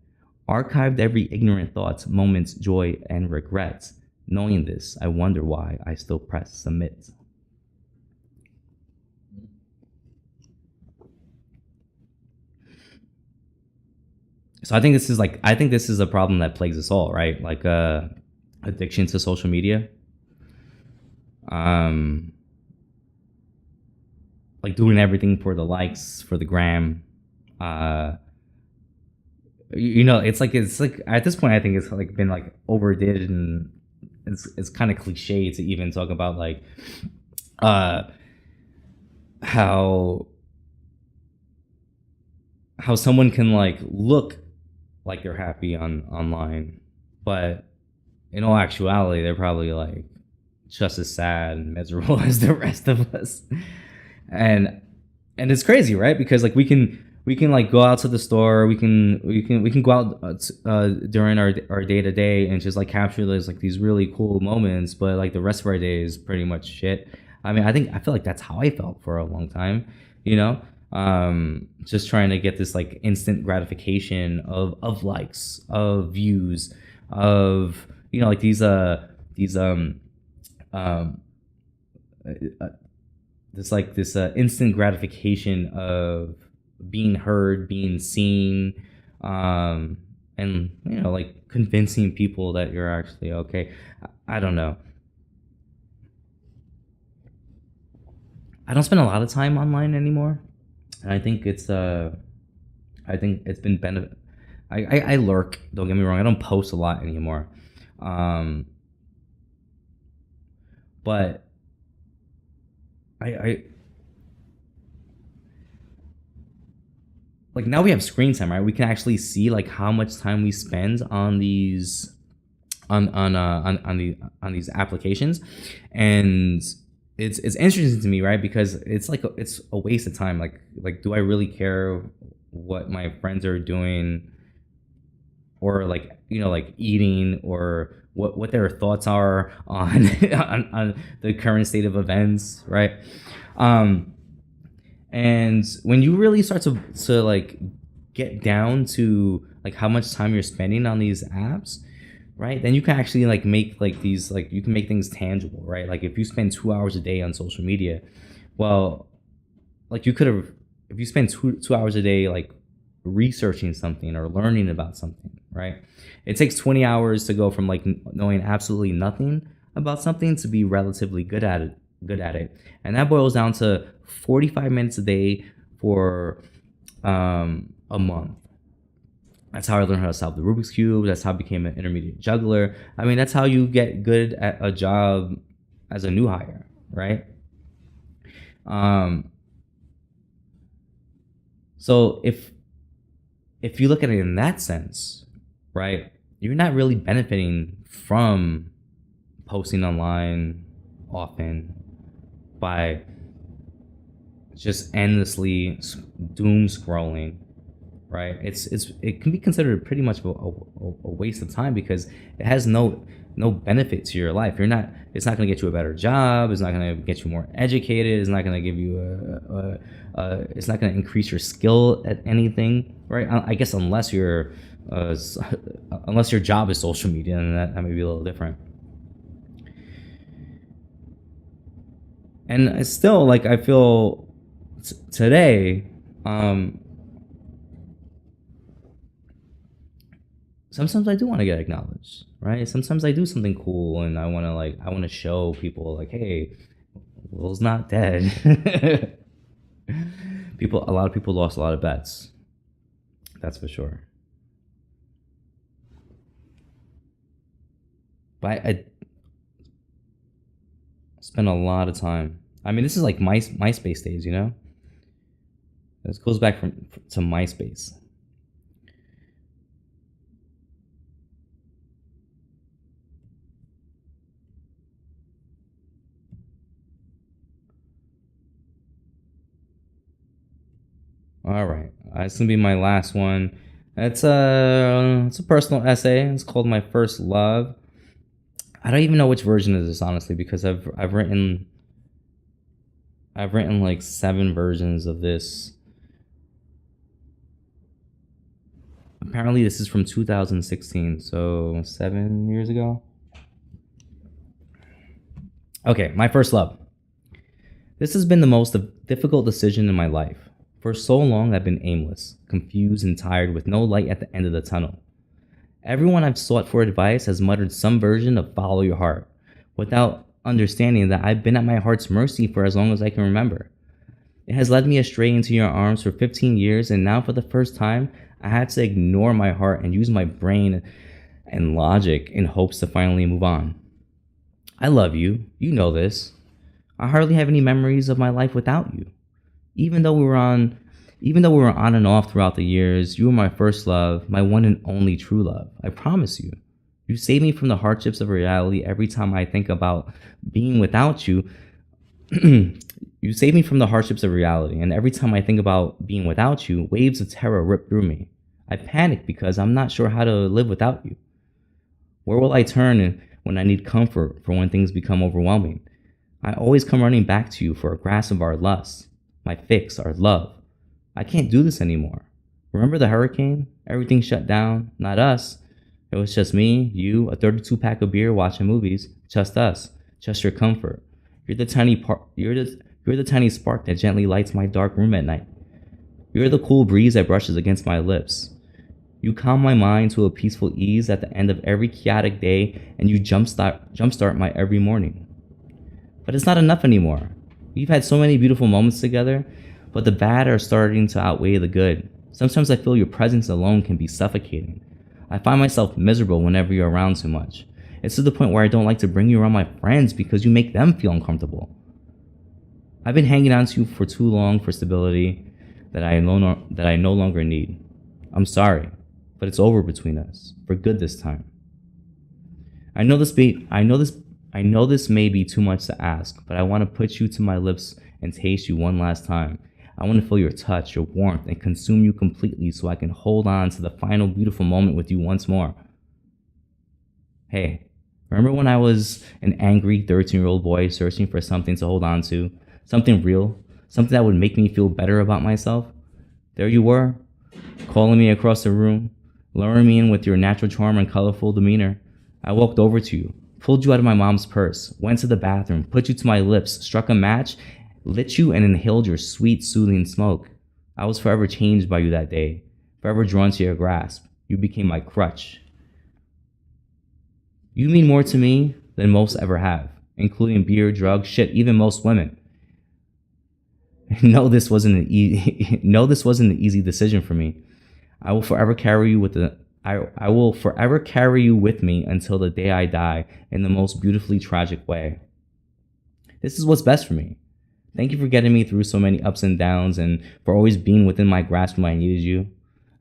Speaker 3: Archived every ignorant thought, moments, joy, and regrets. Knowing this, I wonder why I still press submit. So I think this is a problem that plagues us all, right? Like addiction to social media. Like doing everything for the likes, for the gram. It's like at this point I think it's like been like overdid, and it's kind of cliche to even talk about like how someone can like look like they're happy online, but in all actuality they're probably like just as sad and miserable as the rest of us. And it's crazy, right? Because like we can like go out to the store, we can go out during our day to day and just like capture these really cool moments, but like the rest of our day is pretty much shit. I mean, I feel like that's how I felt for a long time, just trying to get this like instant gratification of likes, of views, of like this instant gratification of being heard, being seen, and like convincing people that you're actually okay. I don't know. I don't spend a lot of time online anymore, and I think it's been benefit. I lurk. Don't get me wrong. I don't post a lot anymore, but like now we have screen time, right? We can actually see like how much time we spend on these on these applications, and it's interesting to me, right? Because it's like it's a waste of time. Like do I really care what my friends are doing, or like, you know, like eating, or what their thoughts are on on the current state of events, right? And when you really start to like get down to like how much time you're spending on these apps, right, then you can actually like make like these, like you can make things tangible, right? Like if you spend 2 hours a day on social media, well, like you could have, if you spend two hours a day like researching something or learning about something, right, it takes 20 hours to go from like knowing absolutely nothing about something to be relatively good at it, and that boils down to 45 minutes a day for a month. That's how I learned how to solve the Rubik's Cube. That's how I became an intermediate juggler. I mean, that's how you get good at a job as a new hire, right? So if you look at it in that sense, right, you're not really benefiting from posting online often by just endlessly doom scrolling, right? It can be considered pretty much a waste of time, because it has no benefit to your life. It's not going to get you a better job. It's not going to get you more educated. It's not going to give you it's not going to increase your skill at anything, right? I guess unless your job is social media, and that may be a little different. And it's still like, I feel today, sometimes I do want to get acknowledged, right? Sometimes I do something cool and I want to show people like, hey, Will's not dead. A lot of people lost a lot of bets. That's for sure. But I spend a lot of time. I mean, this is like MySpace days, you know? This goes back to MySpace. All right, it's gonna be my last one. It's a personal essay. It's called My First Love. I don't even know which version of this, honestly, because I've written like 7 versions of this. Apparently this is from 2016, so 7 years ago. Okay, my first love. This has been the most difficult decision in my life. For so long I've been aimless, confused and tired, with no light at the end of the tunnel. Everyone I've sought for advice has muttered some version of follow your heart, without understanding that I've been at my heart's mercy for as long as I can remember. It has led me astray into your arms for 15 years, and now for the first time, I had to ignore my heart and use my brain and logic in hopes to finally move on. I love you. You know this. I hardly have any memories of my life without you. Even though we were on and off throughout the years, you were my first love, my one and only true love. I promise you. You save me from the hardships of reality every time I think about being without you. You save me from the hardships of reality, and every time I think about being without you, waves of terror rip through me. I panic because I'm not sure how to live without you. Where will I turn when I need comfort for when things become overwhelming? I always come running back to you for a grasp of our lust, my fix, our love. I can't do this anymore. Remember the hurricane? Everything shut down. Not us. It was just me, you, a 32-pack of beer, watching movies. Just us. Just your comfort. You're the tiny spark that gently lights my dark room at night. You're the cool breeze that brushes against my lips. You calm my mind to a peaceful ease at the end of every chaotic day, and you jumpstart my every morning. But it's not enough anymore. We've had so many beautiful moments together, but the bad are starting to outweigh the good. Sometimes I feel your presence alone can be suffocating. I find myself miserable whenever you're around too much. It's to the point where I don't like to bring you around my friends because you make them feel uncomfortable. I've been hanging on to you for too long for stability, that I no longer need. I'm sorry, but it's over between us for good this time. I know this may be too much to ask, but I want to put you to my lips and taste you one last time. I want to feel your touch, your warmth, and consume you completely so I can hold on to the final beautiful moment with you once more. Hey, remember when I was an angry 13-year-old boy searching for something to hold on to? Something real? Something that would make me feel better about myself? There you were, calling me across the room, luring me in with your natural charm and colorful demeanor. I walked over to you, pulled you out of my mom's purse, went to the bathroom, put you to my lips, struck a match, lit you, and inhaled your sweet, soothing smoke. I was forever changed by you that day, forever drawn to your grasp. You became my crutch. You mean more to me than most ever have, including beer, drugs, shit, even most women. No, this wasn't an easy decision for me. I will forever carry you with me until the day I die in the most beautifully tragic way. This is what's best for me. Thank you for getting me through so many ups and downs and for always being within my grasp when I needed you.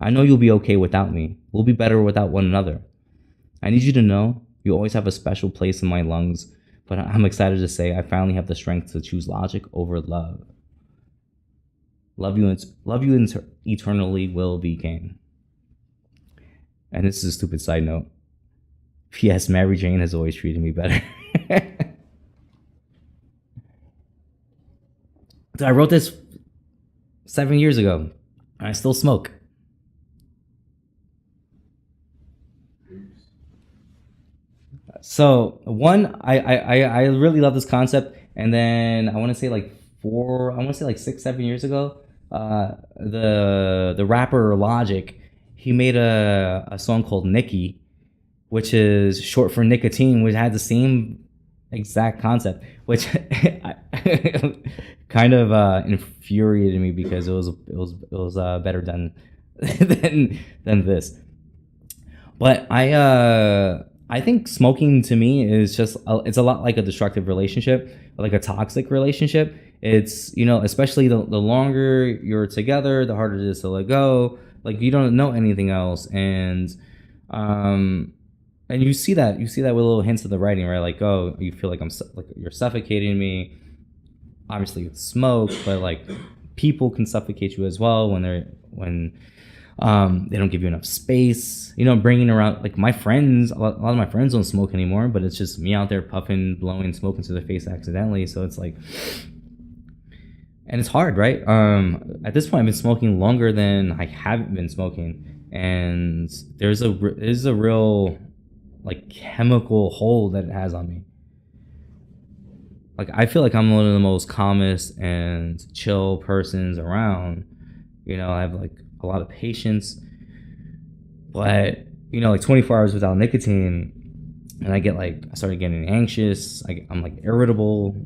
Speaker 3: I know you'll be okay without me. We'll be better without one another. I need you to know you always have a special place in my lungs, but I'm excited to say I finally have the strength to choose logic over love. Love you eternally will be Cain. And this is a stupid side note. P.S. Mary Jane has always treated me better. So I wrote this 7 years ago, and I still smoke. So one, I really love this concept, and then I want to say like 6, 7 years ago, the rapper Logic, he made a song called Nikki, which is short for nicotine, which had the same exact concept, which kind of infuriated me because it was better than this. But I think smoking to me is just it's a lot like a destructive relationship, like a toxic relationship. It's, you know, especially the longer you're together, the harder it is to let go. Like you don't know anything else, and you see that with little hints of the writing, right? Like, oh, you feel like you're suffocating me. Obviously, it's smoke, but like people can suffocate you as well when they don't give you enough space. You know, bringing around like my friends. A lot of my friends don't smoke anymore, but it's just me out there puffing, blowing smoke into their face accidentally. So it's like, and it's hard, right? At this point, I've been smoking longer than I haven't been smoking, and there's a real like chemical hold that it has on me. Like I feel like I'm one of the most calmest and chill persons around. You know, I have like a lot of patience, but you know, like 24 hours without nicotine, and I started getting anxious. I'm like irritable.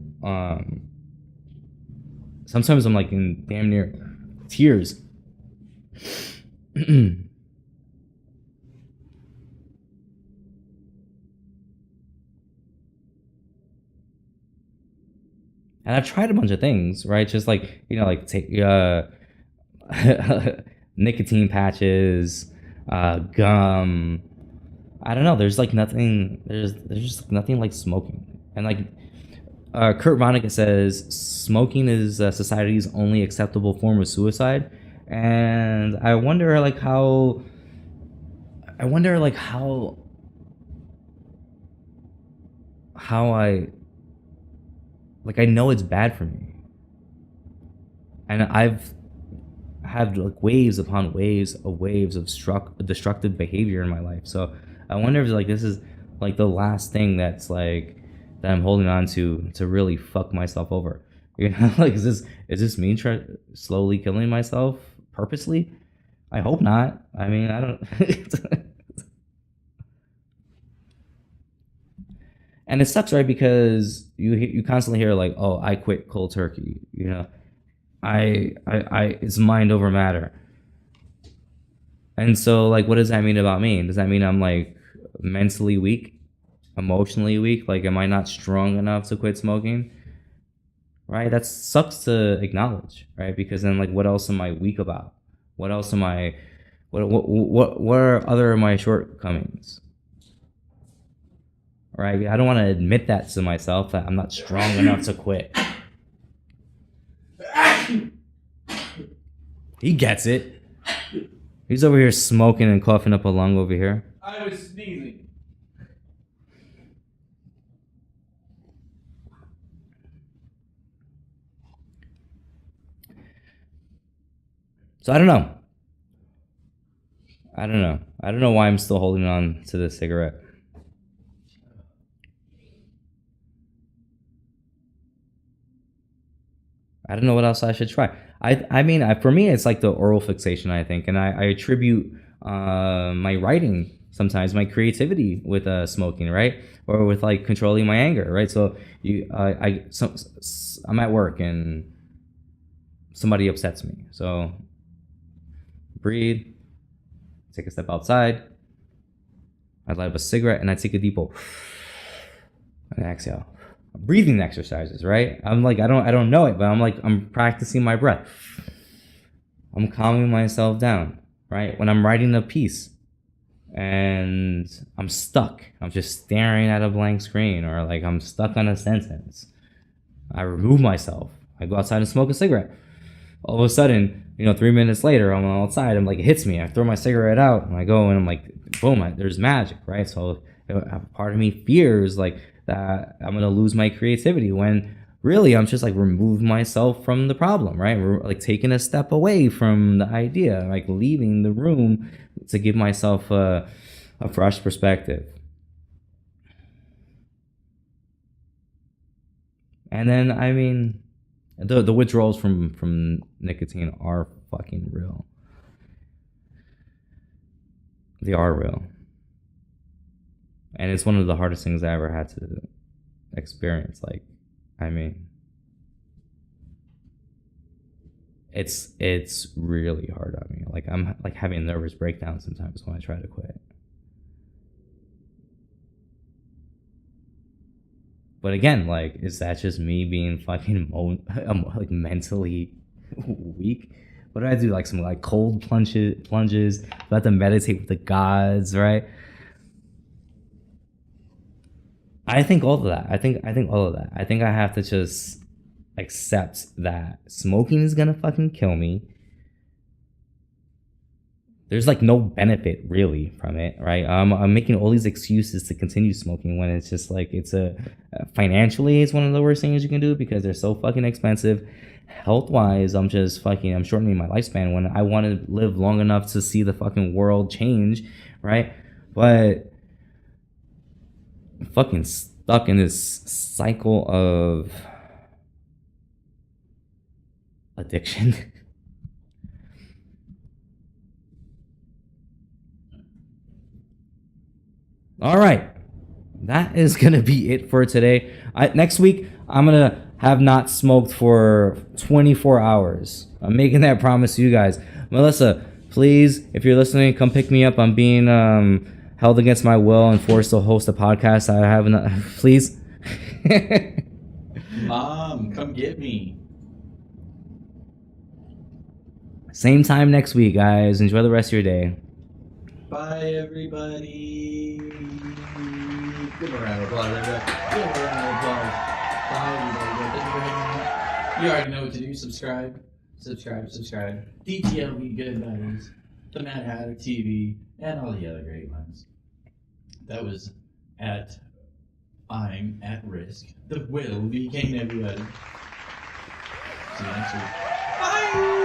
Speaker 3: Sometimes I'm like in damn near tears. And I've tried a bunch of things, right? Just like, you know, like take nicotine patches, gum. I don't know. There's like nothing. There's just nothing like smoking. And like Kurt Vonnegut says, smoking is society's only acceptable form of suicide. And I wonder like how. I know it's bad for me, and I've had like waves upon waves of destructive behavior in my life. So I wonder if like this is like the last thing that's like that I'm holding on to really fuck myself over. You know, like is this me slowly killing myself purposely? I hope not. I mean, I don't. And it sucks, right? Because you constantly hear like, "Oh, I quit cold turkey." You know, I it's mind over matter. And so, like, what does that mean about me? Does that mean I'm like mentally weak, emotionally weak? Like, am I not strong enough to quit smoking? right? That sucks to acknowledge, right? Because then, like, what else am I weak about? What else am I? What are other of my shortcomings? Right? I don't want to admit that to myself that I'm not strong enough to quit. He gets it. He's over here smoking and coughing up a lung over here.
Speaker 1: I was sneezing.
Speaker 3: So I don't know. I don't know why I'm still holding on to this cigarette. I don't know what else I should try. I mean, for me, it's like the oral fixation, I think. And I attribute my writing, sometimes my creativity with smoking, right? Or with like controlling my anger, right? So I'm at work and somebody upsets me. So breathe, take a step outside. I light up a cigarette and I take a deep pull and exhale. Breathing exercises, right? I'm like, I don't know it, but I'm practicing my breath. I'm calming myself down, right? When I'm writing a piece and I'm stuck, I'm just staring at a blank screen, or like I'm stuck on a sentence, I remove myself. I go outside and smoke a cigarette. All of a sudden, 3 minutes later, I'm outside, I'm like, it hits me. I throw my cigarette out and I go and I'm like, boom, there's magic, right? So a part of me fears like that I'm gonna lose my creativity, when really I'm just like removing myself from the problem, right? We're like taking a step away from the idea, like leaving the room to give myself a fresh perspective. And then, I mean, the withdrawals from nicotine are fucking real. They are real. And it's one of the hardest things I ever had to experience. Like, I mean, it's really hard on me. Like, I'm like having a nervous breakdown sometimes when I try to quit. But again, like, is that just me being fucking like mentally weak? What do I do? Like some like cold plunges? Do I have to meditate with the gods, right? I think all of that. I think all of that. I think I have to just accept that smoking is gonna fucking kill me. There's like no benefit really from it, right? I'm making all these excuses to continue smoking when it's just like financially it's one of the worst things you can do because they're so fucking expensive. Health wise, I'm shortening my lifespan when I want to live long enough to see the fucking world change, right? But I'm fucking stuck in this cycle of addiction. All right, that is gonna be it for today. Next week, I'm gonna have not smoked for 24 hours. I'm making that promise to you guys. Melissa, please, if you're listening, come pick me up. I'm being held against my will and forced to host a podcast. I haven't. Please.
Speaker 1: Mom, come get me.
Speaker 3: Same time next week, guys. Enjoy the rest of your day.
Speaker 1: Bye, everybody. Give a round of applause, everybody. Give a round of applause. Bye, everybody. Thank you for hanging out. You already know what to do. Subscribe. DTLV, Good Buddies, the Mad Hatter TV, and all the other great ones. That was I'm at risk. The will be Cain, everybody. See you next week. Bye.